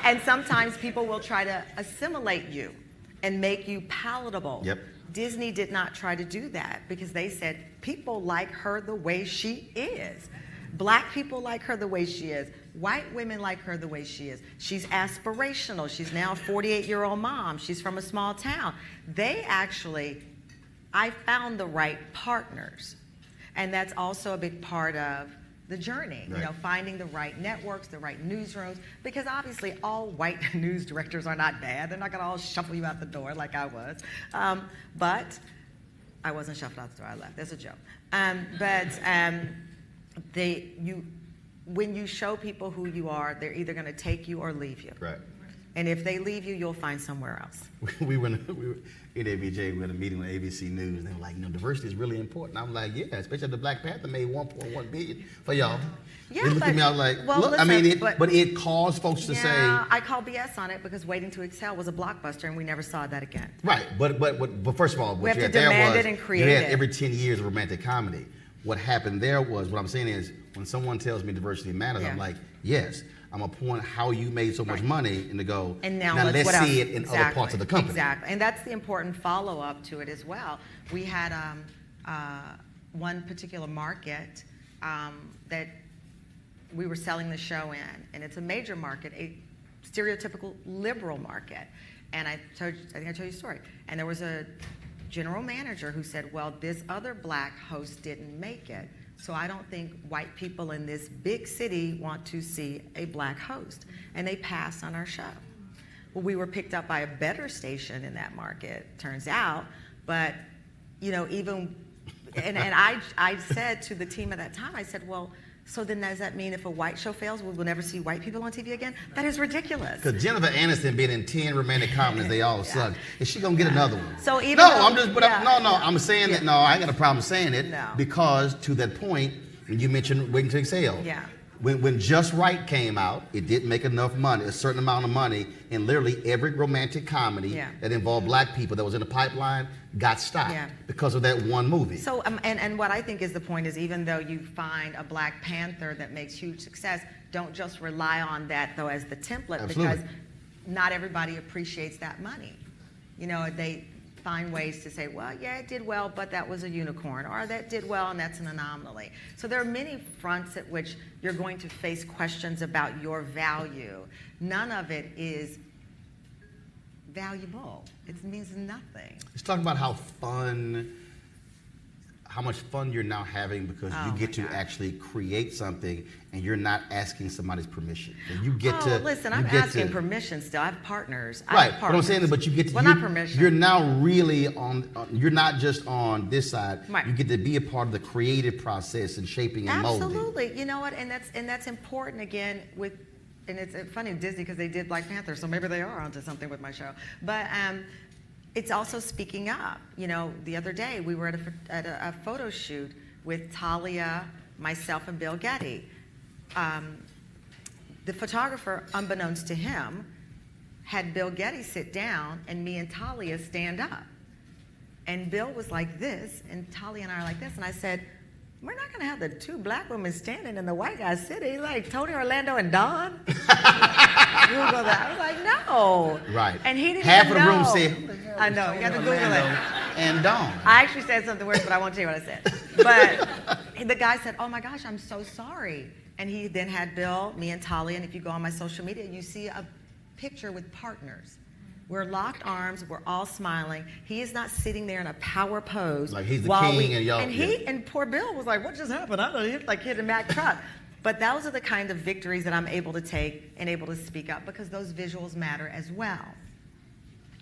And sometimes people will try to assimilate you and make you palatable. Yep. Disney did not try to do that because they said people like her the way she is. Black people like her the way she is. White women like her the way she is. She's aspirational. She's now a 48-year-old mom. She's from a small town. I found the right partners. And that's also a big part of the journey, right. Finding the right networks, the right newsrooms, because obviously all white news directors are not bad. They're not gonna all shuffle you out the door like I was. But I wasn't shuffled out the door, I left, that's a joke. When you show people who you are, they're either gonna take you or leave you. Right. And if they leave you, you'll find somewhere else. We were in NABJ, we were in a meeting with ABC News, and they were like, diversity is really important. I'm like, yeah, especially the Black Panther made $1.1 billion for y'all. Yeah, they looked at me, I was like, well, look, listen, but it caused folks to say. I call BS on it because Waiting to Exhale was a blockbuster and we never saw that again. Right, but first of all, we what have you to had there demand was, it and create you had it. every 10 years of romantic comedy. What happened there was, what I'm saying is, when someone tells me diversity matters, I'm like, yes. I'm going to point how you made so much money and to go, and now let's what see else? it in other parts of the company. Exactly, and that's the important follow-up to it as well. We had one particular market that we were selling the show in, and it's a major market, a stereotypical liberal market. And I think I told you a story. And there was a general manager who said, well, this other black host didn't make it. So I don't think white people in this big city want to see a black host. And they passed on our show. Well, we were picked up by a better station in that market, turns out. But, even, and I said to the team at that time, I said, well, so then does that mean if a white show fails, we will never see white people on TV again? That is ridiculous. Because Jennifer Aniston been in 10 romantic comedies, they all suck. Is she gonna get another one? So even I'm saying that, I ain't got a problem saying it, because to that point, you mentioned Waiting to Exhale. Yeah. When Just Right came out, it didn't make enough money, a certain amount of money, and literally every romantic comedy that involved black people that was in the pipeline got stopped because of that one movie. So, and what I think is the point is, even though you find a Black Panther that makes huge success, don't just rely on that, though, as the template, because not everybody appreciates that money. They find ways to say, well, yeah, it did well, but that was a unicorn, or that did well, and that's an anomaly. So there are many fronts at which you're going to face questions about your value. None of it is valuable. It means nothing. Let's talk about how fun how much fun you're now having because you get to actually create something and you're not asking somebody's permission. And you get to listen, I'm asking permission still. I have partners. Right, but I'm saying that, but you get to, well, not permission. You're now really you're not just on this side. Right. You get to be a part of the creative process and shaping and molding. Absolutely. You know what? And that's important again with, and it's funny Disney because they did Black Panther, so maybe they are onto something with my show. But it's also speaking up. You know, the other day we were at a photo shoot with Talia, myself, and Bill Getty. The photographer, unbeknownst to him, had Bill Getty sit down and me and Talia stand up. And Bill was like this, and Talia and I are like this, and I said, we're not gonna have the two black women standing and the white guy sitting, like Tony, Orlando, and Don. We'll go there. I was like, no. Right. And he didn't Half even of the know. room said, I know, you got to Google it. And Dawn. I actually said something worse, but I won't tell you what I said. But the guy said, oh my gosh, I'm so sorry. And he then had Bill, me, and Talia, and if you go on my social media, you see a picture with partners. We're locked arms, we're all smiling. He is not sitting there in a power pose. Like he's the king and y'all. And poor Bill was like, what just happened? I don't know, like hit a Mack truck. But those are the kind of victories that I'm able to take and able to speak up because those visuals matter as well.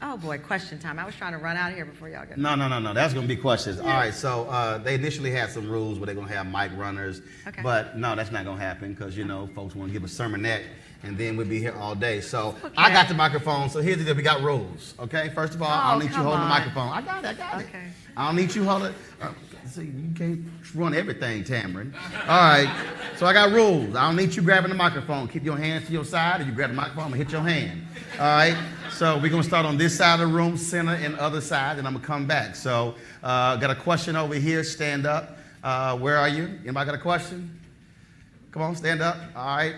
Oh boy, question time. I was trying to run out here before y'all get. No. That's going to be questions. Yeah. All right, so they initially had some rules where they're going to have mic runners. Okay. But no, that's not going to happen because, you know, folks want to give a sermonette and then we'll be here all day. So I got the microphone. So here's the deal. We got rules, okay? First of all, I don't need you holding the microphone. I got it. Okay. I don't need you holding. See, you can't run everything, Tamron. All right, so I got rules. I don't need you grabbing the microphone. Keep your hands to your side. If you grab the microphone, I'm going to hit your hand. All right, so we're going to start on this side of the room, center, and other side, and I'm going to come back. So got a question over here. Stand up. Where are you? Anybody got a question? Come on, stand up. All right.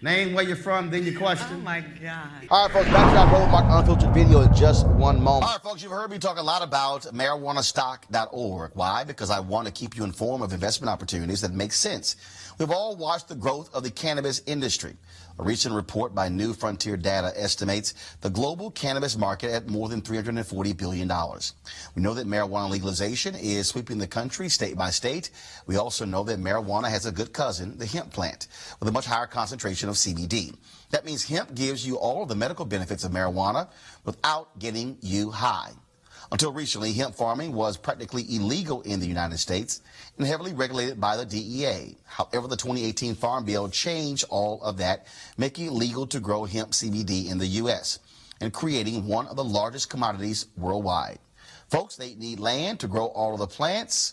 Name, where you're from, then your question. Oh my God. All right, folks, back to our Roland Martin Unfiltered video in just one moment. All right, folks, you've heard me talk a lot about marijuanastock.org. Why? Because I want to keep you informed of investment opportunities that make sense. We've all watched the growth of the cannabis industry. A recent report by New Frontier Data estimates the global cannabis market at more than $340 billion. We know that marijuana legalization is sweeping the country state by state. We also know that marijuana has a good cousin, the hemp plant, with a much higher concentration of CBD. That means hemp gives you all of the medical benefits of marijuana without getting you high. Until recently, hemp farming was practically illegal in the United States and heavily regulated by the DEA. However, the 2018 Farm Bill changed all of that, making it legal to grow hemp CBD in the U.S. and creating one of the largest commodities worldwide. Folks, they need land to grow all of the plants.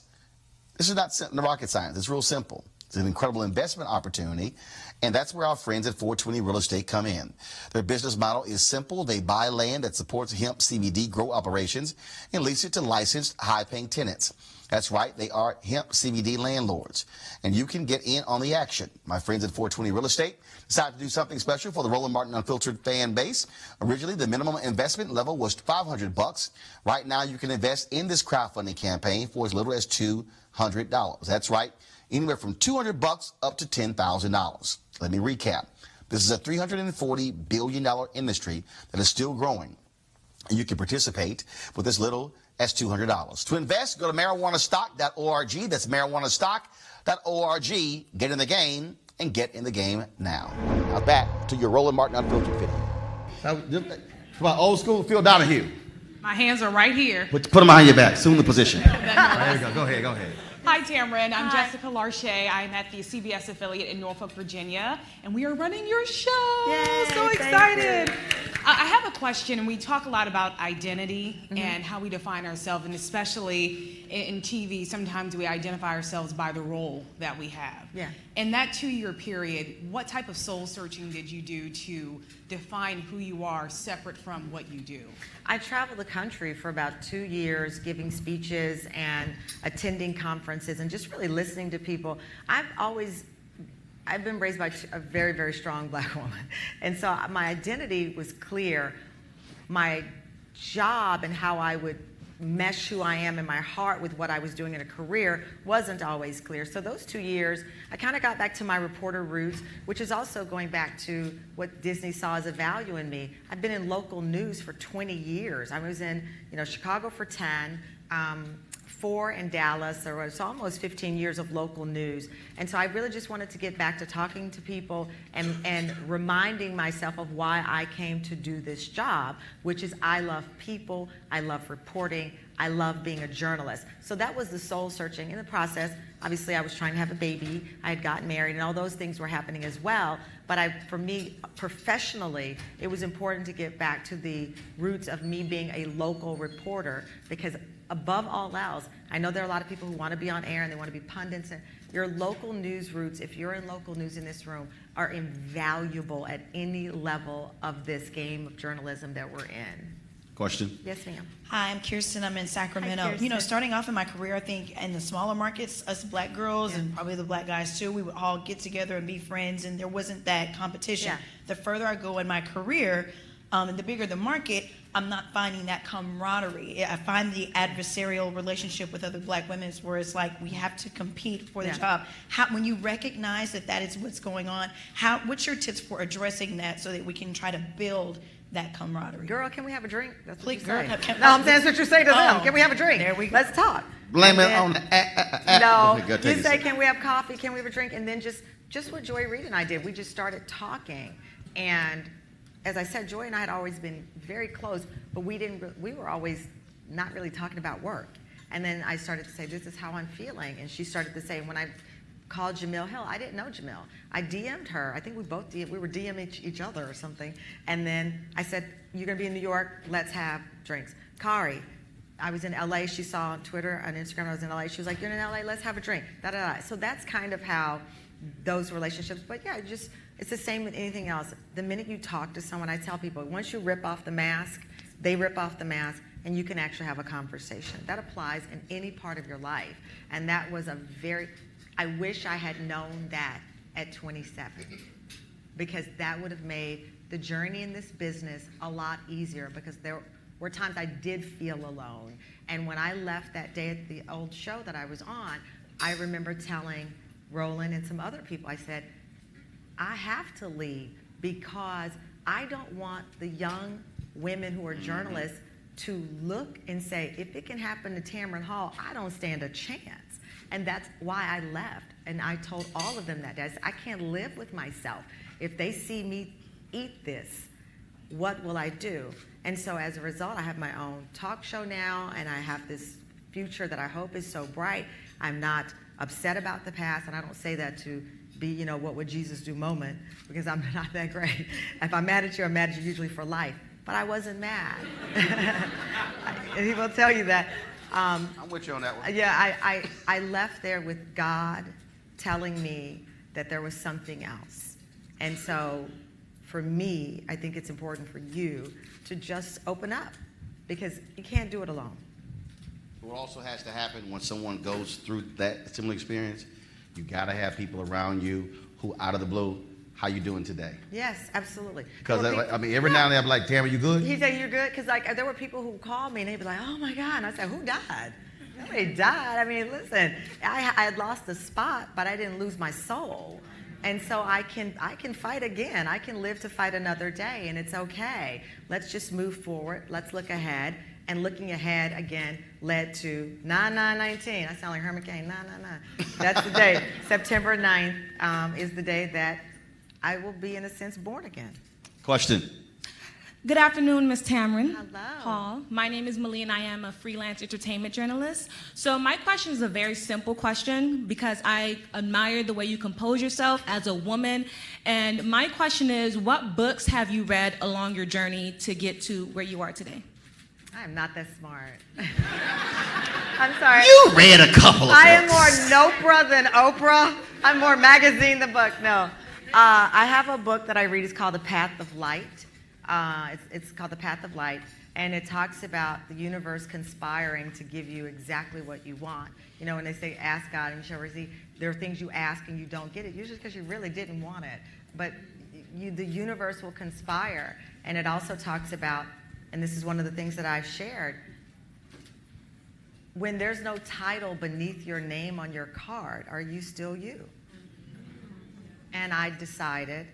This is not rocket science. It's real simple. It's an incredible investment opportunity, and that's where our friends at 420 Real Estate come in. Their business model is simple. They buy land that supports hemp CBD grow operations and lease it to licensed, high-paying tenants. That's right, they are hemp CBD landlords, and you can get in on the action. My friends at 420 Real Estate decided to do something special for the Roland Martin Unfiltered fan base. Originally, the minimum investment level was $500. Right now, you can invest in this crowdfunding campaign for as little as $200. That's right, anywhere from $200 up to $10,000. Let me recap. This is a $340 billion industry that is still growing. And you can participate with as little as $200. To invest, go to marijuanastock.org. That's marijuanastock.org. Get in the game and get in the game now. Now back to your Roland Martin Unfiltered video. So, my old school, Phil Donahue. My hands are right here. Put them behind your back. Assume the position. There you go. Go ahead. Hi, Tamron. I'm Jessica Larche. I'm at the CBS affiliate in Norfolk, Virginia, and we are running your show. Yay, so excited. I have a question, and we talk a lot about identity and how we define ourselves, and especially in TV, sometimes we identify ourselves by the role that we have. Yeah. In that 2-year period, what type of soul searching did you do to define who you are separate from what you do? I traveled the country for about 2 years, giving speeches and attending conferences and just really listening to people. I've been raised by a very, very strong black woman. And so my identity was clear. My job and how I would mesh who I am in my heart with what I was doing in a career wasn't always clear. So those 2 years, I kind of got back to my reporter roots, which is also going back to what Disney saw as a value in me. I've been in local news for 20 years. I was in, Chicago for 10, 4 in Dallas, or it's almost 15 years of local news. And so I really just wanted to get back to talking to people and reminding myself of why I came to do this job, which is I love people, I love reporting, I love being a journalist. So that was the soul searching. In the process, obviously I was trying to have a baby, I had gotten married, and all those things were happening as well. But for me, professionally, it was important to get back to the roots of me being a local reporter, because above all else, I know there are a lot of people who want to be on air and they want to be pundits. And your local news roots, if you're in local news in this room, are invaluable at any level of this game of journalism that we're in. Question? Yes, ma'am. Hi, I'm Kirsten. I'm in Sacramento. Hi, Kirsten. Starting off in my career, I think in the smaller markets, us black girls and probably the black guys too, we would all get together and be friends, and there wasn't that competition. Yeah. The further I go in my career, and the bigger the market, I'm not finding that camaraderie. I find the adversarial relationship with other black women where it's like we have to compete for the job. When you recognize that is what's going on, what's your tips for addressing that so that we can try to build that camaraderie? Girl, can we have a drink? That's what Please, you girl, say. no, I'm saying that's what you say to them. Can we have a drink? There we go. Let's talk. Blame it And on the No, Go take you it. say, can we have coffee? Can we have a drink? And then just what Joy, Reid, and I did. We just started talking. And as I said, Joy and I had always been very close, but we were always not really talking about work. And then I started to say, this is how I'm feeling. And she started to say, when I called Jamil Hill, I didn't know Jamil. I DM'd her. I think we were DMing each other or something. And then I said, you're going to be in New York. Let's have drinks. Cory, I was in LA. She saw on Twitter, on Instagram, I was in LA. She was like, you're in LA, let's have a drink. Da, da, da. So that's kind of how those relationships, but yeah, it's the same with anything else. The minute you talk to someone, I tell people, once you rip off the mask, they rip off the mask, and you can actually have a conversation. That applies in any part of your life. And that was I wish I had known that at 27, because that would have made the journey in this business a lot easier, because there were times I did feel alone. And when I left that day at the old show that I was on, I remember telling Roland and some other people, I said, I have to leave because I don't want the young women who are journalists to look and say, if it can happen to Tamron Hall, I don't stand a chance. And that's why I left. And I told all of them that day, I said, I can't live with myself. If they see me eat this, what will I do? And so as a result, I have my own talk show now, and I have this future that I hope is so bright. I'm not upset about the past, and I don't say that to be, what would Jesus do moment, because I'm not that great. If I'm mad at you, I'm mad at you usually for life. But I wasn't mad. And he will tell you that. I'm with you on that one. Yeah, I left there with God telling me that there was something else. And so for me, I think it's important for you to just open up, because you can't do it alone. What also has to happen when someone goes through that similar experience, you got to have people around you who, out of the blue, how you doing today? Yes, absolutely. Because, every now and then I'm like, Tamron, you good? He said, you're good? Because there were people who called me and they'd be like, oh my God. And I said, who died? Nobody died. I mean, listen, I had lost the spot, but I didn't lose my soul. And so I can fight again. I can live to fight another day, and it's okay. Let's just move forward. Let's look ahead. And looking ahead, again, led to 9/9/19. I sound like Herman Cain, 9/9/9. That's the day. September 9th is the day that I will be, in a sense, born again. Question. Good afternoon, Ms. Tamron Hello. Hall. My name is Malie, and I am a freelance entertainment journalist. So my question is a very simple question, because I admire the way you compose yourself as a woman. And my question is, what books have you read along your journey to get to where you are today? I am not that smart. I'm sorry. You read a couple of I am books. more Nopra than Oprah. I'm more magazine than book. No. I have a book that I read. It's called The Path of Light. It's called The Path of Light, and it talks about the universe conspiring to give you exactly what you want. When they say, ask God and you shall receive, there are things you ask and you don't get it, usually because you really didn't want it. But the universe will conspire. And it also talks about, and this is one of the things that I've shared, when there's no title beneath your name on your card, are you still you? And I decided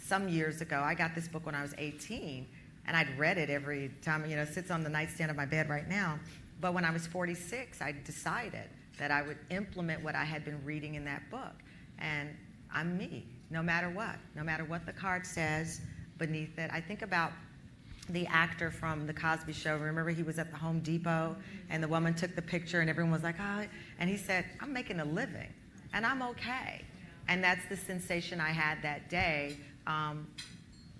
some years ago, I got this book when I was 18, and I'd read it every time, it sits on the nightstand of my bed right now. But when I was 46, I decided that I would implement what I had been reading in that book. And I'm me, no matter what the card says beneath it. I think about the actor from The Cosby Show. Remember, he was at the Home Depot, and the woman took the picture, and everyone was like, oh, and he said, I'm making a living, and I'm okay. And that's the sensation I had that day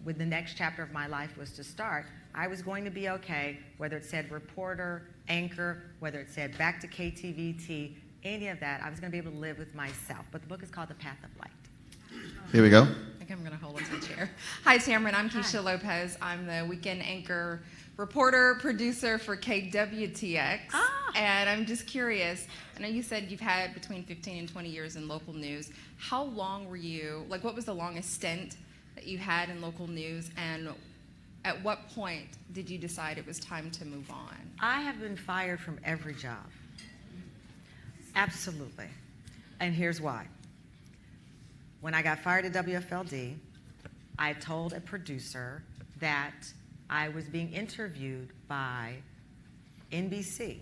when the next chapter of my life was to start. I was going to be okay, whether it said reporter, anchor, whether it said back to KTVT, any of that. I was going to be able to live with myself. But the book is called The Path of Light. Here we go. I think I'm going to hold on to the chair. Hi, Tamron. I'm Keisha Lopez. I'm the weekend anchor, reporter, producer for KWTX. And I'm just curious. I know you said you've had between 15 and 20 years in local news. How long were you, like what was the longest stint that you had in local news, and at what point did you decide it was time to move on? I have been fired from every job. Absolutely. And here's why. When I got fired at WFLD, I told a producer that I was being interviewed by NBC.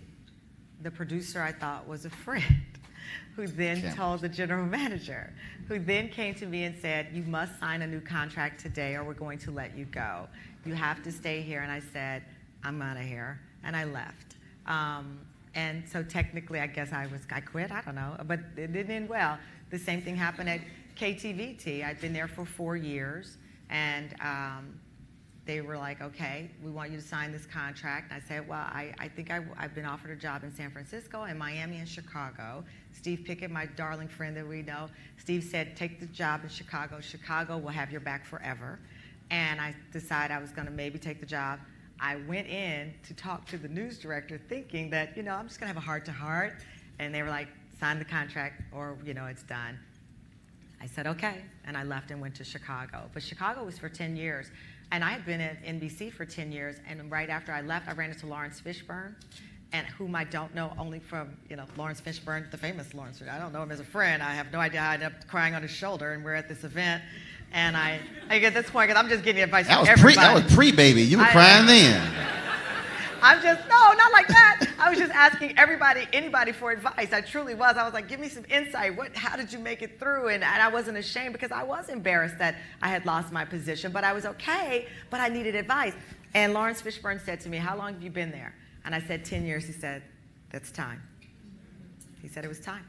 The producer I thought was a friend, who then told the general manager, who then came to me and said, you must sign a new contract today or we're going to let you go. You have to stay here. And I said, I'm out of here. And I left. And so technically, I guess I quit, I don't know, but it didn't end well. The same thing happened at KTVT. I'd been there for 4 years, and they were like, okay, we want you to sign this contract. And I said, well, I think I've been offered a job in San Francisco and Miami and Chicago. Steve Pickett, my darling friend that we know, Steve said, take the job in Chicago. Chicago will have your back forever. And I decided I was going to maybe take the job. I went in to talk to the news director thinking that, I'm just going to have a heart-to-heart. And they were like, sign the contract or, it's done. I said, okay. And I left and went to Chicago. But Chicago was for 10 years. And I had been at NBC for 10 years. And right after I left, I ran into Lawrence Fishburne, and whom I don't know only from, Lawrence Fishburne, the famous Lawrence. I don't know him as a friend. I have no idea. I ended up crying on his shoulder, and we're at this event. And I get this point, because I'm just getting advice from everybody. That was pre-baby. You were crying then. No, not like that. I was just asking anybody for advice. I truly was. I was like, give me some insight. How did you make it through? And I wasn't ashamed, because I was embarrassed that I had lost my position, but I was okay, but I needed advice. And Lawrence Fishburne said to me, how long have you been there? And I said, 10 years. He said, that's time. He said it was time.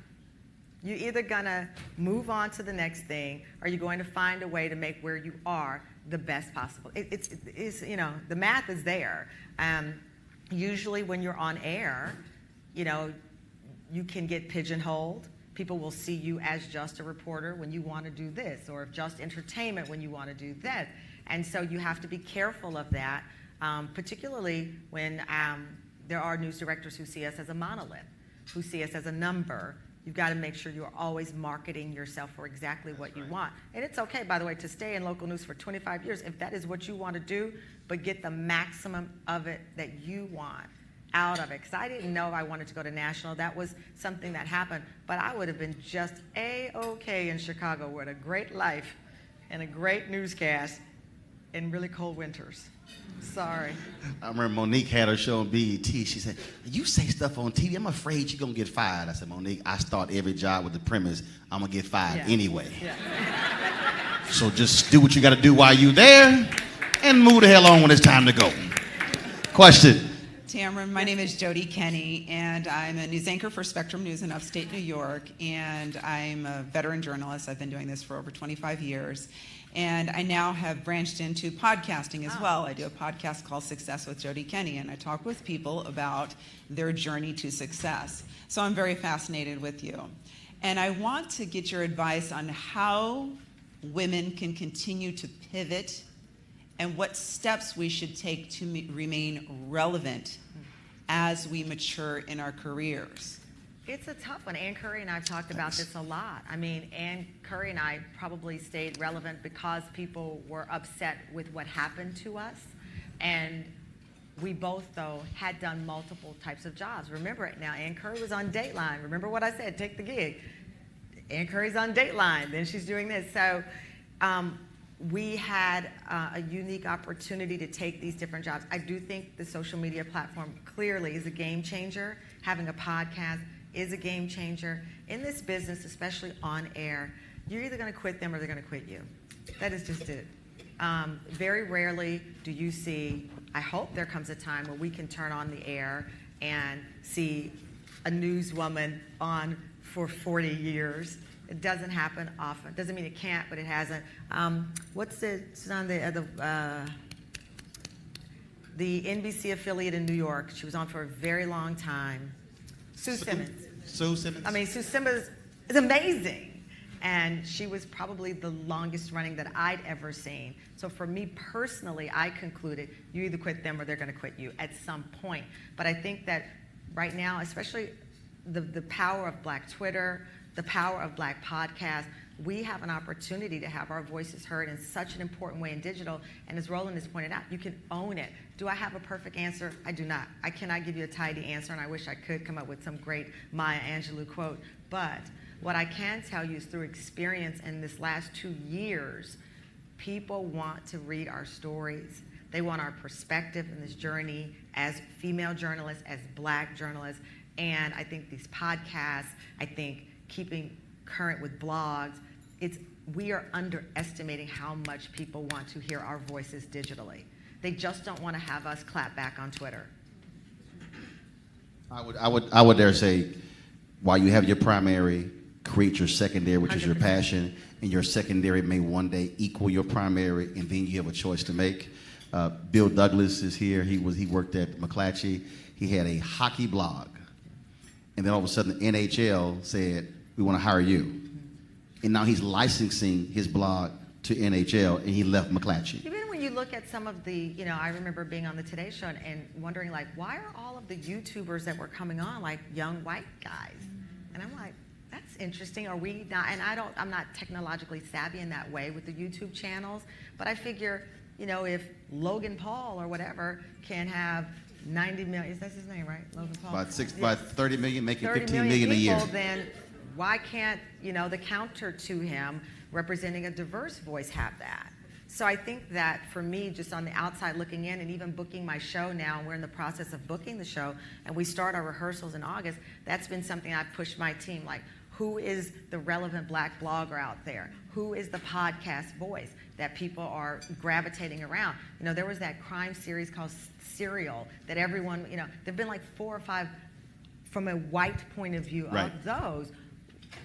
You're either gonna move on to the next thing, or you're going to find a way to make where you are the best possible. It's the math is there. Usually when you're on air, you can get pigeonholed. People will see you as just a reporter when you want to do this, or just entertainment when you want to do that. And so you have to be careful of that, particularly when there are news directors who see us as a monolith, who see us as a number. You've got to make sure you're always marketing yourself for exactly what you want. And it's okay, by the way, to stay in local news for 25 years if that is what you want to do, but get the maximum of it that you want out of it. Because I didn't know I wanted to go to national. That was something that happened. But I would have been just A-okay in Chicago with a great life and a great newscast in really cold winters. Sorry. I remember Monique had her show on BET. She said, you say stuff on TV, I'm afraid you're going to get fired. I said, Monique, I start every job with the premise, I'm going to get fired anyway. Yeah. So just do what you got to do while you're there and move the hell on when it's time to go. Question. Tamron, my name is Jody Kenny, and I'm a news anchor for Spectrum News in upstate New York, and I'm a veteran journalist. I've been doing this for over 25 years. And I now have branched into podcasting as well. I do a podcast called Success with Jody Kenny, and I talk with people about their journey to success. So I'm very fascinated with you. And I want to get your advice on how women can continue to pivot and what steps we should take to remain relevant as we mature in our careers. It's a tough one. Ann Curry and I have talked about this a lot. I mean, Ann Curry and I probably stayed relevant because people were upset with what happened to us. And we both, though, had done multiple types of jobs. Remember it now, Ann Curry was on Dateline. Remember what I said, take the gig. Ann Curry's on Dateline, then she's doing this. So we had a unique opportunity to take these different jobs. I do think the social media platform clearly is a game changer. Having a podcast is a game changer. In this business, especially on air, you're either going to quit them or they're going to quit you. That is just it. Very rarely do you see, I hope there comes a time where we can turn on the air and see a newswoman on for 40 years. It doesn't happen often. Doesn't mean it can't, but it hasn't. What's it's on the NBC affiliate in New York? She was on for a very long time. Sue Simmons. Sue Simmons? I mean, Sue Simmons is amazing. And she was probably the longest running that I'd ever seen. So for me personally, I concluded you either quit them or they're going to quit you at some point. But I think that right now, especially the power of Black Twitter, the power of Black podcasts, we have an opportunity to have our voices heard in such an important way in digital. And as Roland has pointed out, you can own it. Do I have a perfect answer? I do not. I cannot give you a tidy answer, and I wish I could come up with some great Maya Angelou quote. But what I can tell you is through experience in this last 2 years, people want to read our stories. They want our perspective in this journey as female journalists, as Black journalists. And I think these podcasts, I think keeping current with blogs, we are underestimating how much people want to hear our voices digitally. They just don't want to have us clap back on Twitter. I would dare say, while you have your primary, create your secondary, which 100%. Is your passion, and your secondary may one day equal your primary, and then you have a choice to make. Bill Douglas is here. He worked at McClatchy. He had a hockey blog, and then all of a sudden the NHL said, "We want to hire you," and now he's licensing his blog to NHL, and he left McClatchy. Even when you look at some of the, I remember being on the Today Show and wondering, like, why are all of the YouTubers that were coming on like young white guys? And I'm like, that's interesting. Are we not? And I'm not technologically savvy in that way with the YouTube channels, but I figure, if Logan Paul or whatever can have 90 million, is that his name, right? Logan Paul? About 30 million, making 30 15 million a year. People, then why can't, the counter to him representing a diverse voice have that? So I think that for me, just on the outside looking in and even booking my show now, we're in the process of booking the show and we start our rehearsals in August, that's been something I've pushed my team, like, who is the relevant Black blogger out there? Who is the podcast voice that people are gravitating around? There was that crime series called Serial that everyone, there've been like 4 or 5 from a white point of view right. of those.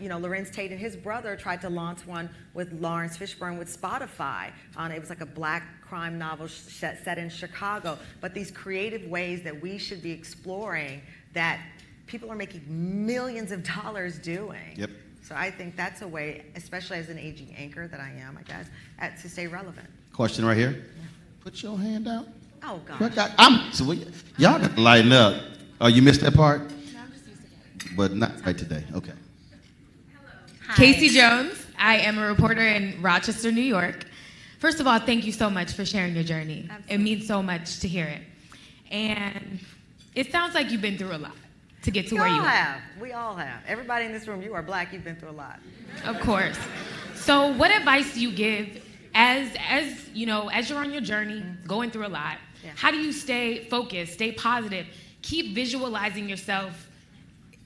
Lorenz Tate and his brother tried to launch one with Lawrence Fishburne with Spotify. It was like a Black crime novel set in Chicago. But these creative ways that we should be exploring that people are making millions of dollars doing. Yep. So I think that's a way, especially as an aging anchor that I am, I guess, to stay relevant. Question right here. Yeah. Put your hand out. Oh, gosh. Y'all got to lighten up. Oh, you missed that part? No, I'm just used to it. But not right today. Okay. Hi. Casey Jones. I am a reporter in Rochester, New York. First of all, thank you so much for sharing your journey. Absolutely. It means so much to hear it. And it sounds like you've been through a lot to get to where you are. We all have. Everybody in this room, you are Black, you've been through a lot. Of course. So what advice do you give as you're on your journey, going through a lot? Yeah. How do you stay focused, stay positive, keep visualizing yourself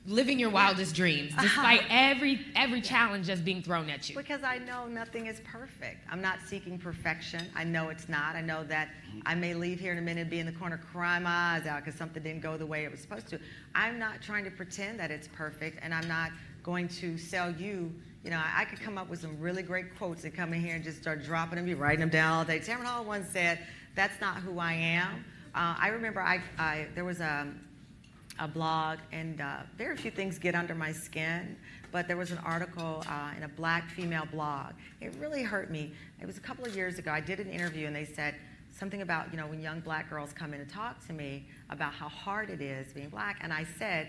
living your wildest dreams, despite every challenge that's being thrown at you? Because I know nothing is perfect. I'm not seeking perfection. I know it's not. I know that I may leave here in a minute and be in the corner crying my eyes out because something didn't go the way it was supposed to. I'm not trying to pretend that it's perfect, and I'm not going to sell you. I could come up with some really great quotes and come in here and just start dropping them, be writing them down all day. Tamron Hall once said, "That's not who I am." I remember there was a blog, and very few things get under my skin, but there was an article in a Black female blog. It really hurt me. It was a couple of years ago. I did an interview, and they said something about, when young Black girls come in and talk to me about how hard it is being Black, and I said,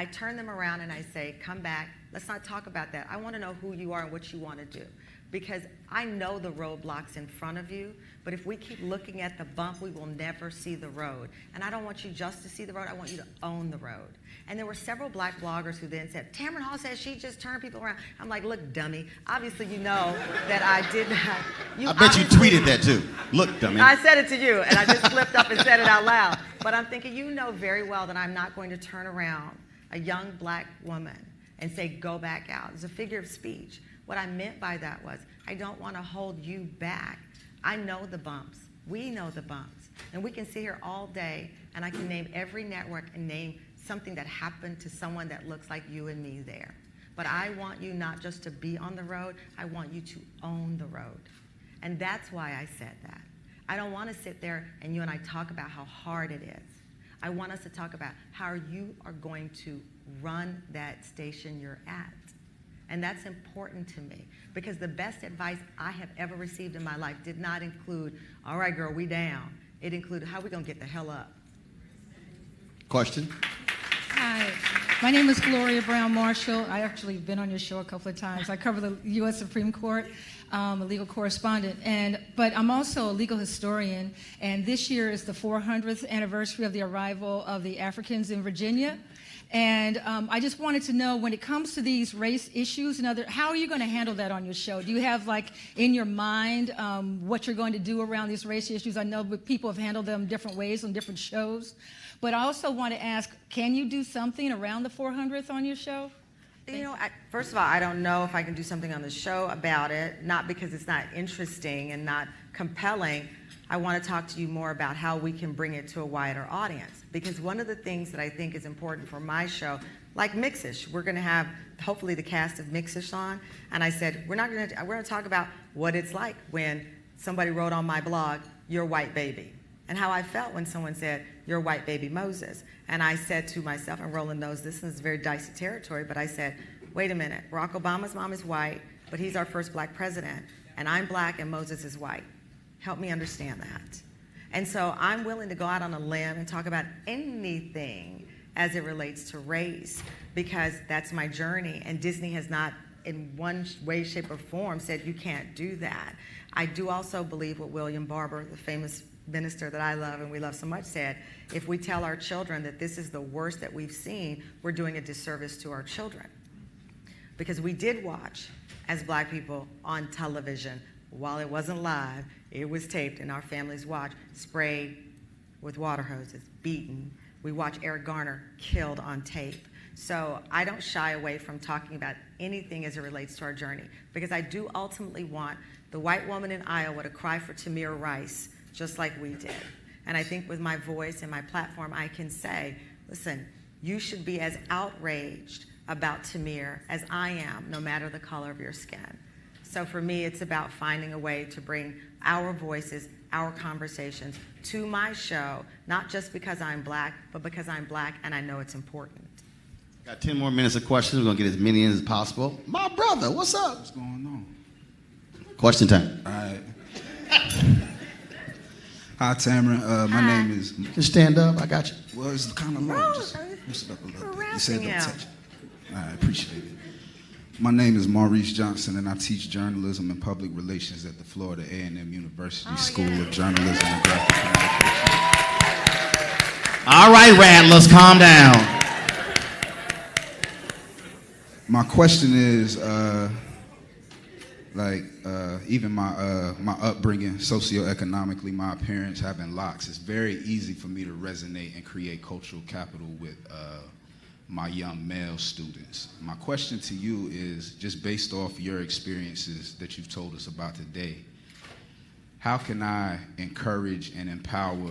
I turn them around and I say, come back. Let's not talk about that. I want to know who you are and what you want to do. Because I know the roadblocks in front of you, but if we keep looking at the bump, we will never see the road. And I don't want you just to see the road, I want you to own the road. And there were several black bloggers who then said, Tamron Hall says she just turned people around. I'm like, look, dummy, obviously you know that I did not. I bet you tweeted that too. Look, dummy. I said it to you, and I just flipped up and said it out loud. But I'm thinking, you know very well that I'm not going to turn around a young black woman and say, go back out. It's a figure of speech. What I meant by that was, I don't want to hold you back. I know the bumps. We know the bumps. And we can sit here all day, and I can name every network and name something that happened to someone that looks like you and me there. But I want you not just to be on the road, I want you to own the road. And that's why I said that. I don't want to sit there and you and I talk about how hard it is. I want us to talk about how you are going to run that station you're at. And that's important to me, because the best advice I have ever received in my life did not include, all right, girl, we down. It included, how we gonna get the hell up? Question? Hi, my name is Gloria Brown Marshall. I actually have been on your show a couple of times. I cover the U.S. Supreme Court, a legal correspondent, but I'm also a legal historian, and this year is the 400th anniversary of the arrival of the Africans in Virginia. And I just wanted to know, when it comes to these race issues and how are you going to handle that on your show? Do you have, like, in your mind what you're going to do around these race issues? I know people have handled them different ways on different shows. But I also want to ask, can you do something around the 400th on your show? You know, first of all, I don't know if I can do something on the show about it, not because it's not interesting and not compelling. I want to talk to you more about how we can bring it to a wider audience. Because one of the things that I think is important for my show, like Mixish, we're going to have hopefully the cast of Mixish on, and I said, we're going to talk about what it's like when somebody wrote on my blog, "You're white baby," and how I felt when someone said, "You're white baby Moses." And I said to myself, and Roland knows this, and it's very dicey territory, but I said, wait a minute, Barack Obama's mom is white, but he's our first black president, and I'm black and Moses is white. Help me understand that. And so I'm willing to go out on a limb and talk about anything as it relates to race, because that's my journey, and Disney has not in one way, shape, or form said you can't do that. I do also believe what William Barber, the famous minister that I love and we love so much, said, if we tell our children that this is the worst that we've seen, we're doing a disservice to our children. Because we did watch, as black people, on television, while it wasn't live, it was taped, and our families watched, sprayed with water hoses, beaten. We watch Eric Garner killed on tape. So I don't shy away from talking about anything as it relates to our journey, because I do ultimately want the white woman in Iowa to cry for Tamir Rice, just like we did. And I think with my voice and my platform, I can say, listen, you should be as outraged about Tamir as I am, no matter the color of your skin. So for me, it's about finding a way to bring our voices, our conversations to my show, not just because I'm black, but because I'm black and I know it's important. Got 10 more minutes of questions. We're going to get as many in as possible. My brother, what's up? What's going on? Question time. All right. Hi, Tamron. My name is... You can stand up. I got you. Well, it's kind of low. Just push it up a little bit. You said don't touch it. I appreciate it. My name is Maurice Johnson, and I teach journalism and public relations at the Florida A&M University School of Journalism and Graphic Communication. All right, Rattlers, calm down. My question is, even my upbringing, socioeconomically, my parents having locks, it's very easy for me to resonate and create cultural capital with my young male students. My question to you is, just based off your experiences that you've told us about today, how can I encourage and empower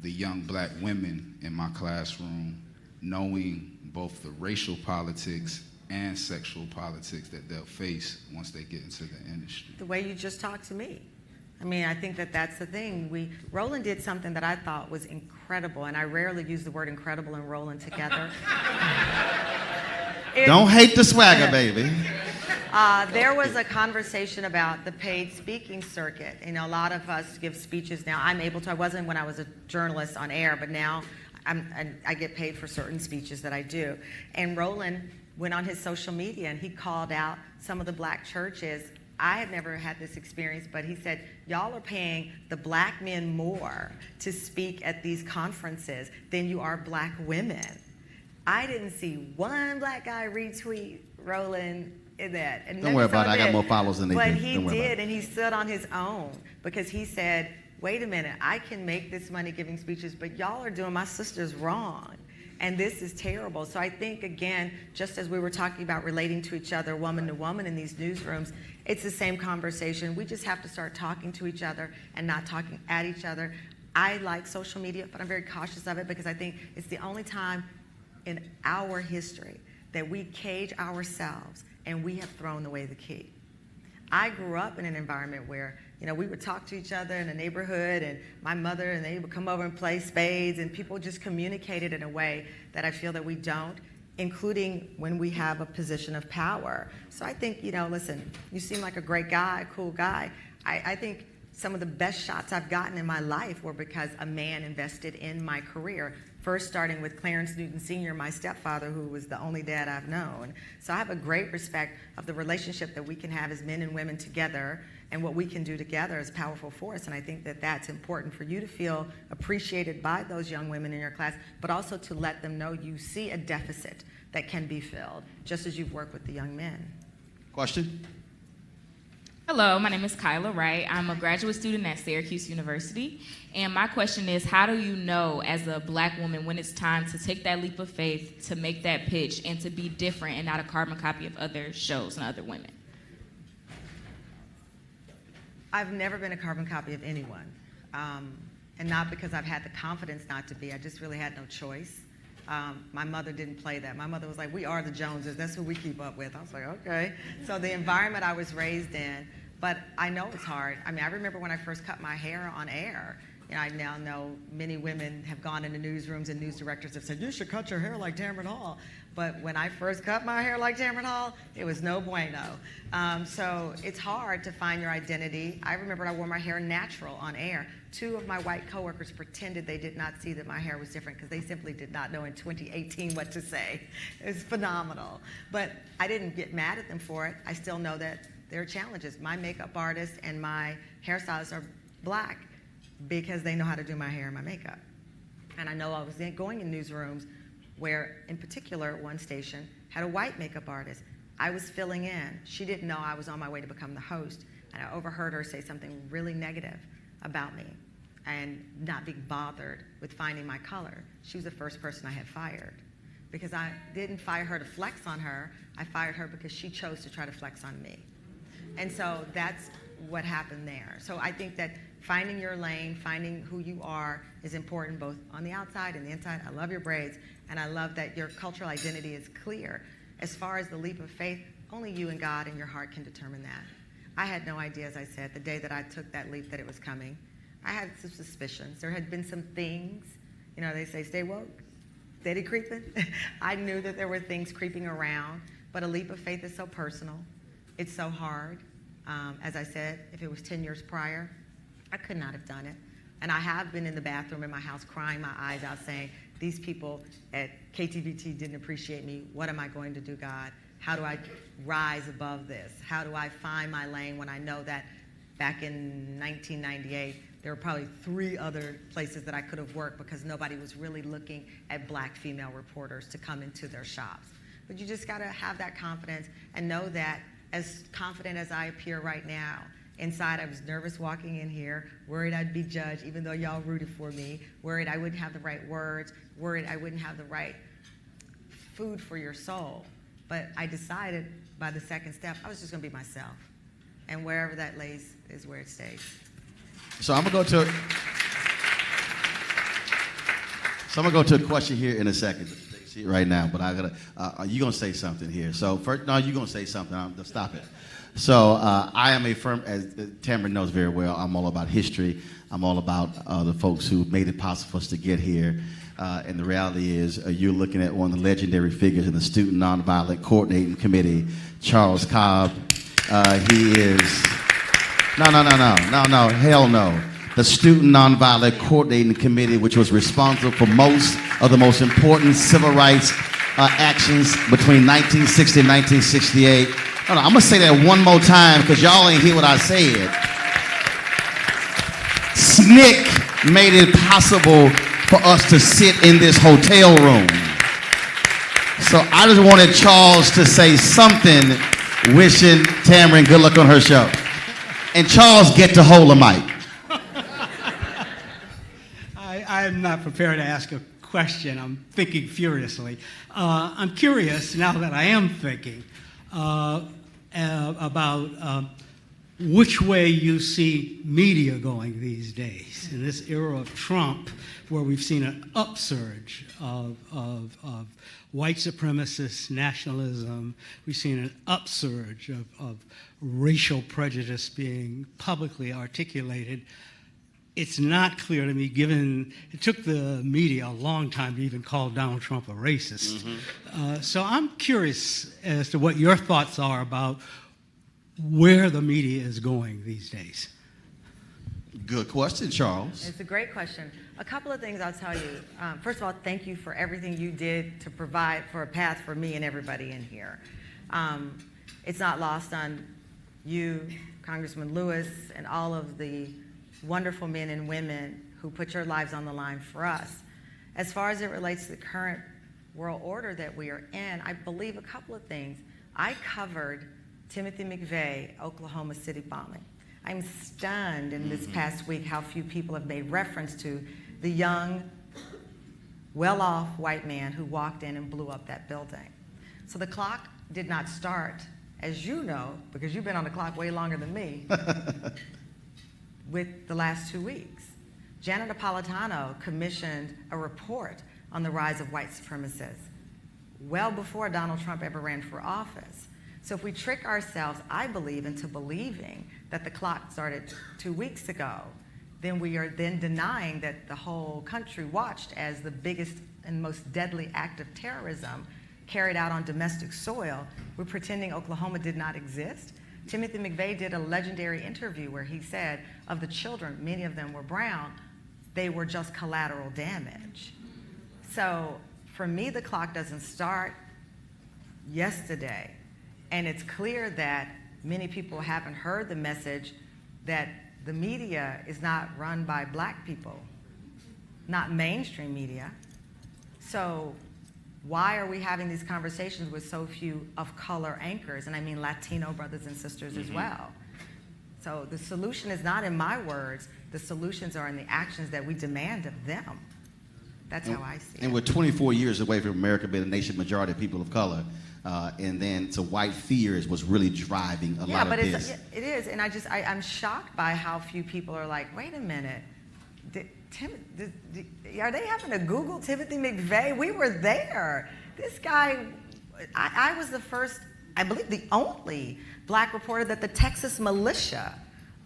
the young black women in my classroom, knowing both the racial politics and sexual politics that they'll face once they get into the industry? The way you just talked to me. I mean, I think that that's the thing. Roland did something that I thought was incredible, and I rarely use the word incredible and Roland together. Don't hate the swagger, baby. There was a conversation about the paid speaking circuit. You know, a lot of us give speeches now. I'm able to. I wasn't when I was a journalist on air, but now I get paid for certain speeches that I do. And Roland went on his social media and he called out some of the black churches. I had never had this experience, but he said, y'all are paying the black men more to speak at these conferences than you are black women. I didn't see one black guy retweet Roland in that. And don't worry about it. I got more followers than they do. But he did, and he stood on his own because he said, wait a minute, I can make this money giving speeches, but y'all are doing my sisters wrong. And this is terrible. So I think, again, just as we were talking about relating to each other, woman to woman in these newsrooms, it's the same conversation. We just have to start talking to each other and not talking at each other. I like social media, but I'm very cautious of it because I think it's the only time in our history that we cage ourselves and we have thrown away the key. I grew up in an environment where, you know, we would talk to each other in the neighborhood, and my mother and they would come over and play spades, and people just communicated in a way that I feel that we don't, including when we have a position of power. So I think, you know, listen, you seem like a great guy, a cool guy. I think some of the best shots I've gotten in my life were because a man invested in my career. First starting with Clarence Newton Sr., my stepfather, who was the only dad I've known. So I have a great respect of the relationship that we can have as men and women together, and what we can do together is a powerful force. And I think that that's important for you to feel appreciated by those young women in your class, but also to let them know you see a deficit that can be filled, just as you've worked with the young men. Question? Hello, my name is Kyla Wright. I'm a graduate student at Syracuse University. And my question is, how do you know as a black woman when it's time to take that leap of faith, to make that pitch, and to be different and not a carbon copy of other shows and other women? I've never been a carbon copy of anyone. And not because I've had the confidence not to be. I just really had no choice. My mother didn't play that. My mother was like, we are the Joneses. That's who we keep up with. I was like, okay. So the environment I was raised in, but I know it's hard. I mean, I remember when I first cut my hair on air. You know, I now know many women have gone into newsrooms and news directors have said, you should cut your hair like Tamron Hall. But when I first cut my hair like Tamron Hall, it was no bueno. So it's hard to find your identity. I remember I wore my hair natural on air. 2 of my white coworkers pretended they did not see that my hair was different because they simply did not know in 2018 what to say. It was phenomenal. But I didn't get mad at them for it. I still know that there are challenges. My makeup artist and my hairstylists are black because they know how to do my hair and my makeup. And I know I was going in newsrooms where, in particular, one station had a white makeup artist. I was filling in. She didn't know I was on my way to become the host. And I overheard her say something really negative about me and not being bothered with finding my color. She was the first person I had fired because I didn't fire her to flex on her. I fired her because she chose to try to flex on me. And so that's what happened there. So I think that finding your lane, finding who you are is important both on the outside and the inside. I love your braids, and I love that your cultural identity is clear. As far as the leap of faith, only you and God and your heart can determine that. I had no idea, as I said, the day that I took that leap that it was coming. I had some suspicions. There had been some things, you know, they say stay woke, steady creeping. I knew that there were things creeping around, but a leap of faith is so personal. It's so hard. As I said, if it was 10 years prior, I could not have done it. And I have been in the bathroom in my house crying my eyes out saying, these people at KTVT didn't appreciate me. What am I going to do, God? How do I rise above this? How do I find my lane when I know that back in 1998, there were probably 3 other places that I could have worked because nobody was really looking at black female reporters to come into their shops. But you just gotta have that confidence and know that as confident as I appear right now, inside I was nervous walking in here, worried I'd be judged even though y'all rooted for me, worried I wouldn't have the right words, worried I wouldn't have the right food for your soul. But I decided by the second step, I was just gonna be myself. And wherever that lays is where it stays. So I'm gonna go to a question here in a second. See it right now, but I gotta. You gonna say something here? So first, no, you gonna say something. Stop it. So I am a firm, as Tamron knows very well. I'm all about history. I'm all about the folks who made it possible for us to get here. And the reality is, you're looking at one of the legendary figures in the Student Nonviolent Coordinating Committee, Charles Cobb. He is. No, hell no. The Student Nonviolent Coordinating Committee, which was responsible for most of the most important civil rights actions between 1960 and 1968. I'm going to say that one more time because y'all ain't hear what I said. SNCC made it possible for us to sit in this hotel room. So I just wanted Charles to say something wishing Tamron good luck on her show. And Charles, get to hold the mic. I am not prepared to ask a question. I'm thinking furiously. I'm curious, now that I am thinking, about which way you see media going these days. In this era of Trump, where we've seen an upsurge of white supremacist nationalism, we've seen an upsurge of racial prejudice being publicly articulated. It's not clear to me, given it took the media a long time to even call Donald Trump a racist. So I'm curious as to what your thoughts are about where the media is going these days. Good question, Charles. It's a great question. A couple of things I'll tell you. First of all, thank you for everything you did to provide for a path for me and everybody in here. It's not lost on you, Congressman Lewis, and all of the wonderful men and women who put your lives on the line for us. As far as it relates to the current world order that we are in, I believe a couple of things. I covered Timothy McVeigh, Oklahoma City bombing. I'm stunned in this past week how few people have made reference to the young, well-off white man who walked in and blew up that building. So the clock did not start, as you know, because you've been on the clock way longer than me, with the last 2 weeks. Janet Napolitano commissioned a report on the rise of white supremacists well before Donald Trump ever ran for office. So if we trick ourselves, I believe, into believing that the clock started 2 weeks ago, then we are then denying that the whole country watched as the biggest and most deadly act of terrorism carried out on domestic soil. We're pretending Oklahoma did not exist. Timothy McVeigh did a legendary interview where he said of the children, many of them were brown, they were just collateral damage. So for me, the clock doesn't start yesterday. And it's clear that many people haven't heard the message that the media is not run by black people, not mainstream media. So why are we having these conversations with so few of color anchors? And I mean Latino brothers and sisters as well. So the solution is not in my words. The solutions are in the actions that we demand of them. That's how I see it. And we're 24 years away from America being a nation majority of people of color. And then so white fear is what's really driving a lot of this. Yeah, but it is. And I'm shocked by how few people are like, wait a minute. Are they having to Google Timothy McVeigh? We were there. This guy, I was the first, I believe the only black reporter that the Texas militia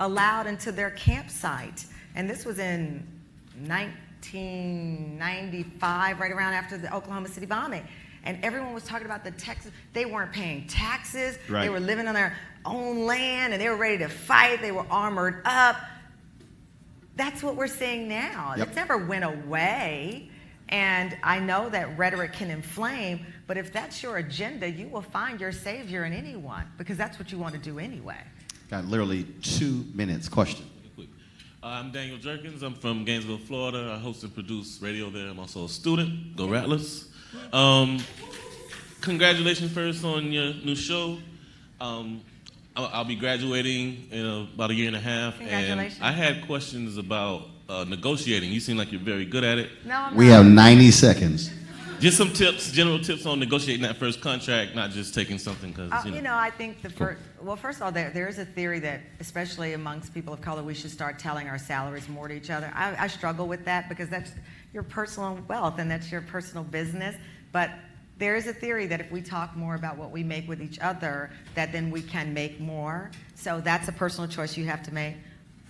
allowed into their campsite. And this was in 1995, right around after the Oklahoma City bombing. And everyone was talking about the Texas, they weren't paying taxes. Right. They were living on their own land and they were ready to fight. They were armored up. That's what we're seeing now. Yep. It never went away. And I know that rhetoric can inflame, but if that's your agenda, you will find your savior in anyone, because that's what you want to do anyway. Got literally 2 minutes. Question. I'm Daniel Jerkins. I'm from Gainesville, Florida. I host and produce radio there. I'm also a student. Go Rattlers. Congratulations first on your new show. I'll be graduating in about 1.5 years. Congratulations. And I had questions about negotiating. You seem like you're very good at it. No, we have 90 seconds. Just some tips, general tips on negotiating that first contract, not just taking something because, I think first of all, there is a theory that, especially amongst people of color, we should start telling our salaries more to each other. I struggle with that because that's your personal wealth and that's your personal business. But there is a theory that if we talk more about what we make with each other, that then we can make more. So that's a personal choice you have to make.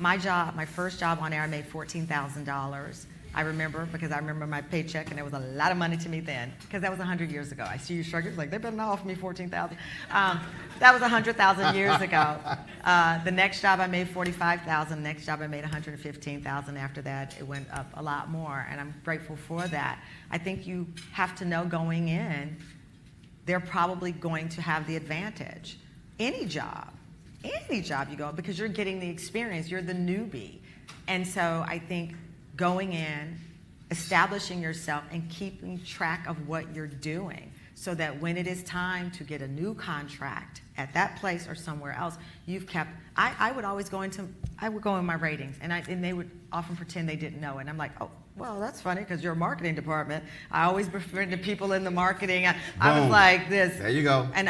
My first job on air, I made $14,000. I remember, because I remember my paycheck, and it was a lot of money to me then, because that was 100 years ago. I see you shrugging, like, they better not offer me $14,000. That was 100,000 years ago. The next job I made $45,000. Next job I made $115,000. After that, it went up a lot more, and I'm grateful for that. I think you have to know going in, they're probably going to have the advantage. Any job you go, because you're getting the experience, you're the newbie. And so I think going in, establishing yourself, and keeping track of what you're doing, so that when it is time to get a new contract at that place or somewhere else, you've kept, I would always go in my ratings, and they would often pretend they didn't know, and I'm like, oh, well, that's funny, because you're a marketing department. I always befriended people in the marketing. I was like this. There you go. And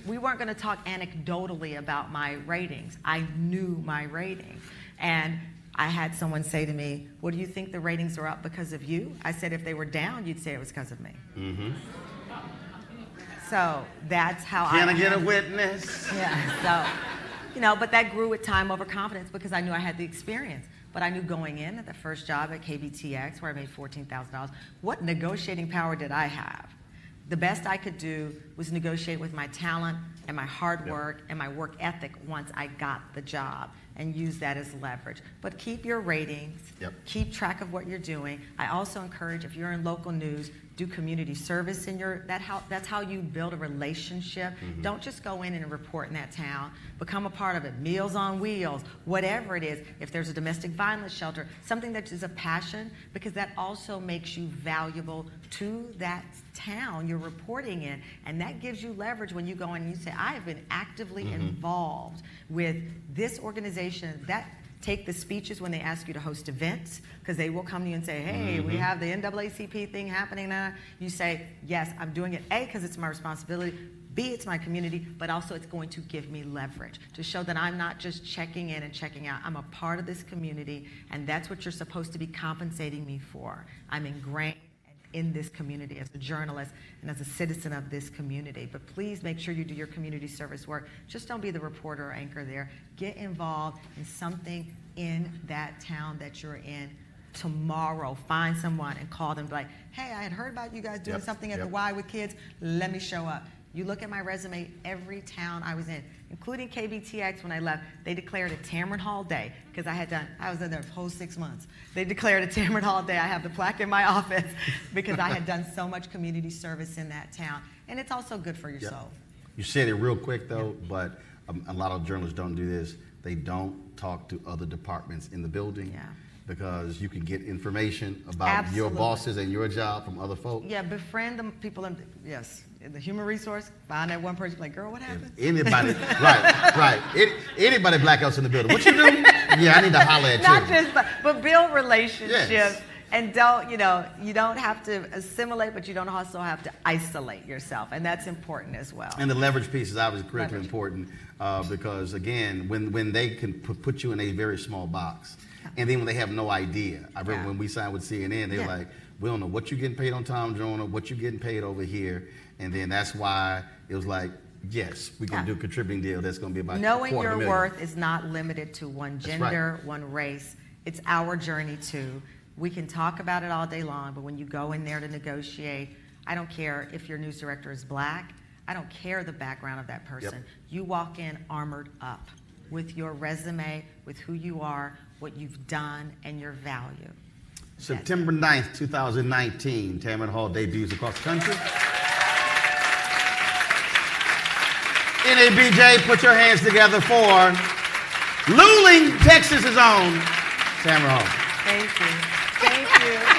we weren't going to talk anecdotally about my ratings. I knew my ratings. And I had someone say to me, well, do you think the ratings are up because of you? I said, if they were down, you'd say it was because of me. Mm-hmm. So that's how Can I get a witness? Yeah, so, but that grew with time over confidence, because I knew I had the experience. But I knew going in at the first job at KBTX, where I made $14,000, what negotiating power did I have? The best I could do was negotiate with my talent and my hard work and my work ethic once I got the job, and use that as leverage. But keep your ratings, keep track of what you're doing. I also encourage, if you're in local news, do community service that's how you build a relationship. Mm-hmm. Don't just go in and report in that town. Become a part of it. Meals on Wheels, whatever it is. If there's a domestic violence shelter, something that is a passion, because that also makes you valuable to that town you're reporting in, and that gives you leverage when you go in and you say, I have been actively involved with this organization. That take the speeches when they ask you to host events, because they will come to you and say, hey, we have the NAACP thing happening now. You say, yes, I'm doing it, A, because it's my responsibility, B, it's my community, but also it's going to give me leverage to show that I'm not just checking in and checking out. I'm a part of this community, and that's what you're supposed to be compensating me for. I'm ingrained in this community as a journalist and as a citizen of this community. But please make sure you do your community service work. Just don't be the reporter or anchor there. Get involved in something in that town that you're in tomorrow. Find someone and call them, be like, hey, I had heard about you guys doing something at the Y with kids. Let me show up. You look at my resume, every town I was in, including KBTX when I left, they declared a Tamron Hall Day, because I was in there the whole 6 months. They declared a Tamron Hall Day. I have the plaque in my office because I had done so much community service in that town. And it's also good for your soul. You said it real quick, though, but a lot of journalists don't do this. They don't talk to other departments in the building. Because you can get information about your bosses and your job from other folks. Yeah, befriend the people in the human resource. Find that one person, like, girl, what happened? Anybody, right. Anybody black else in the building. What you do? Yeah, I need to holler at you. Not just, but build relationships. And don't, you don't have to assimilate, but you don't also have to isolate yourself. And that's important as well. And the leverage piece is obviously critically important because, again, when they can put you in a very small box, and then when they have no idea. I remember when we signed with CNN, they were like, we don't know what you're getting paid on Tom Jonah, what you're getting paid over here. And then that's why it was like, yes, we can do a contributing deal that's going to be about knowing your worth is not limited to one gender, one race. It's our journey too. We can talk about it all day long, but when you go in there to negotiate, I don't care if your news director is black. I don't care the background of that person. You walk in armored up with your resume, with who you are, what you've done, and your value. September 9th, 2019, Tamron Hall debuts across the country. NABJ, put your hands together for Luling, Texas's own Tamron Hall. Thank you. Thank you.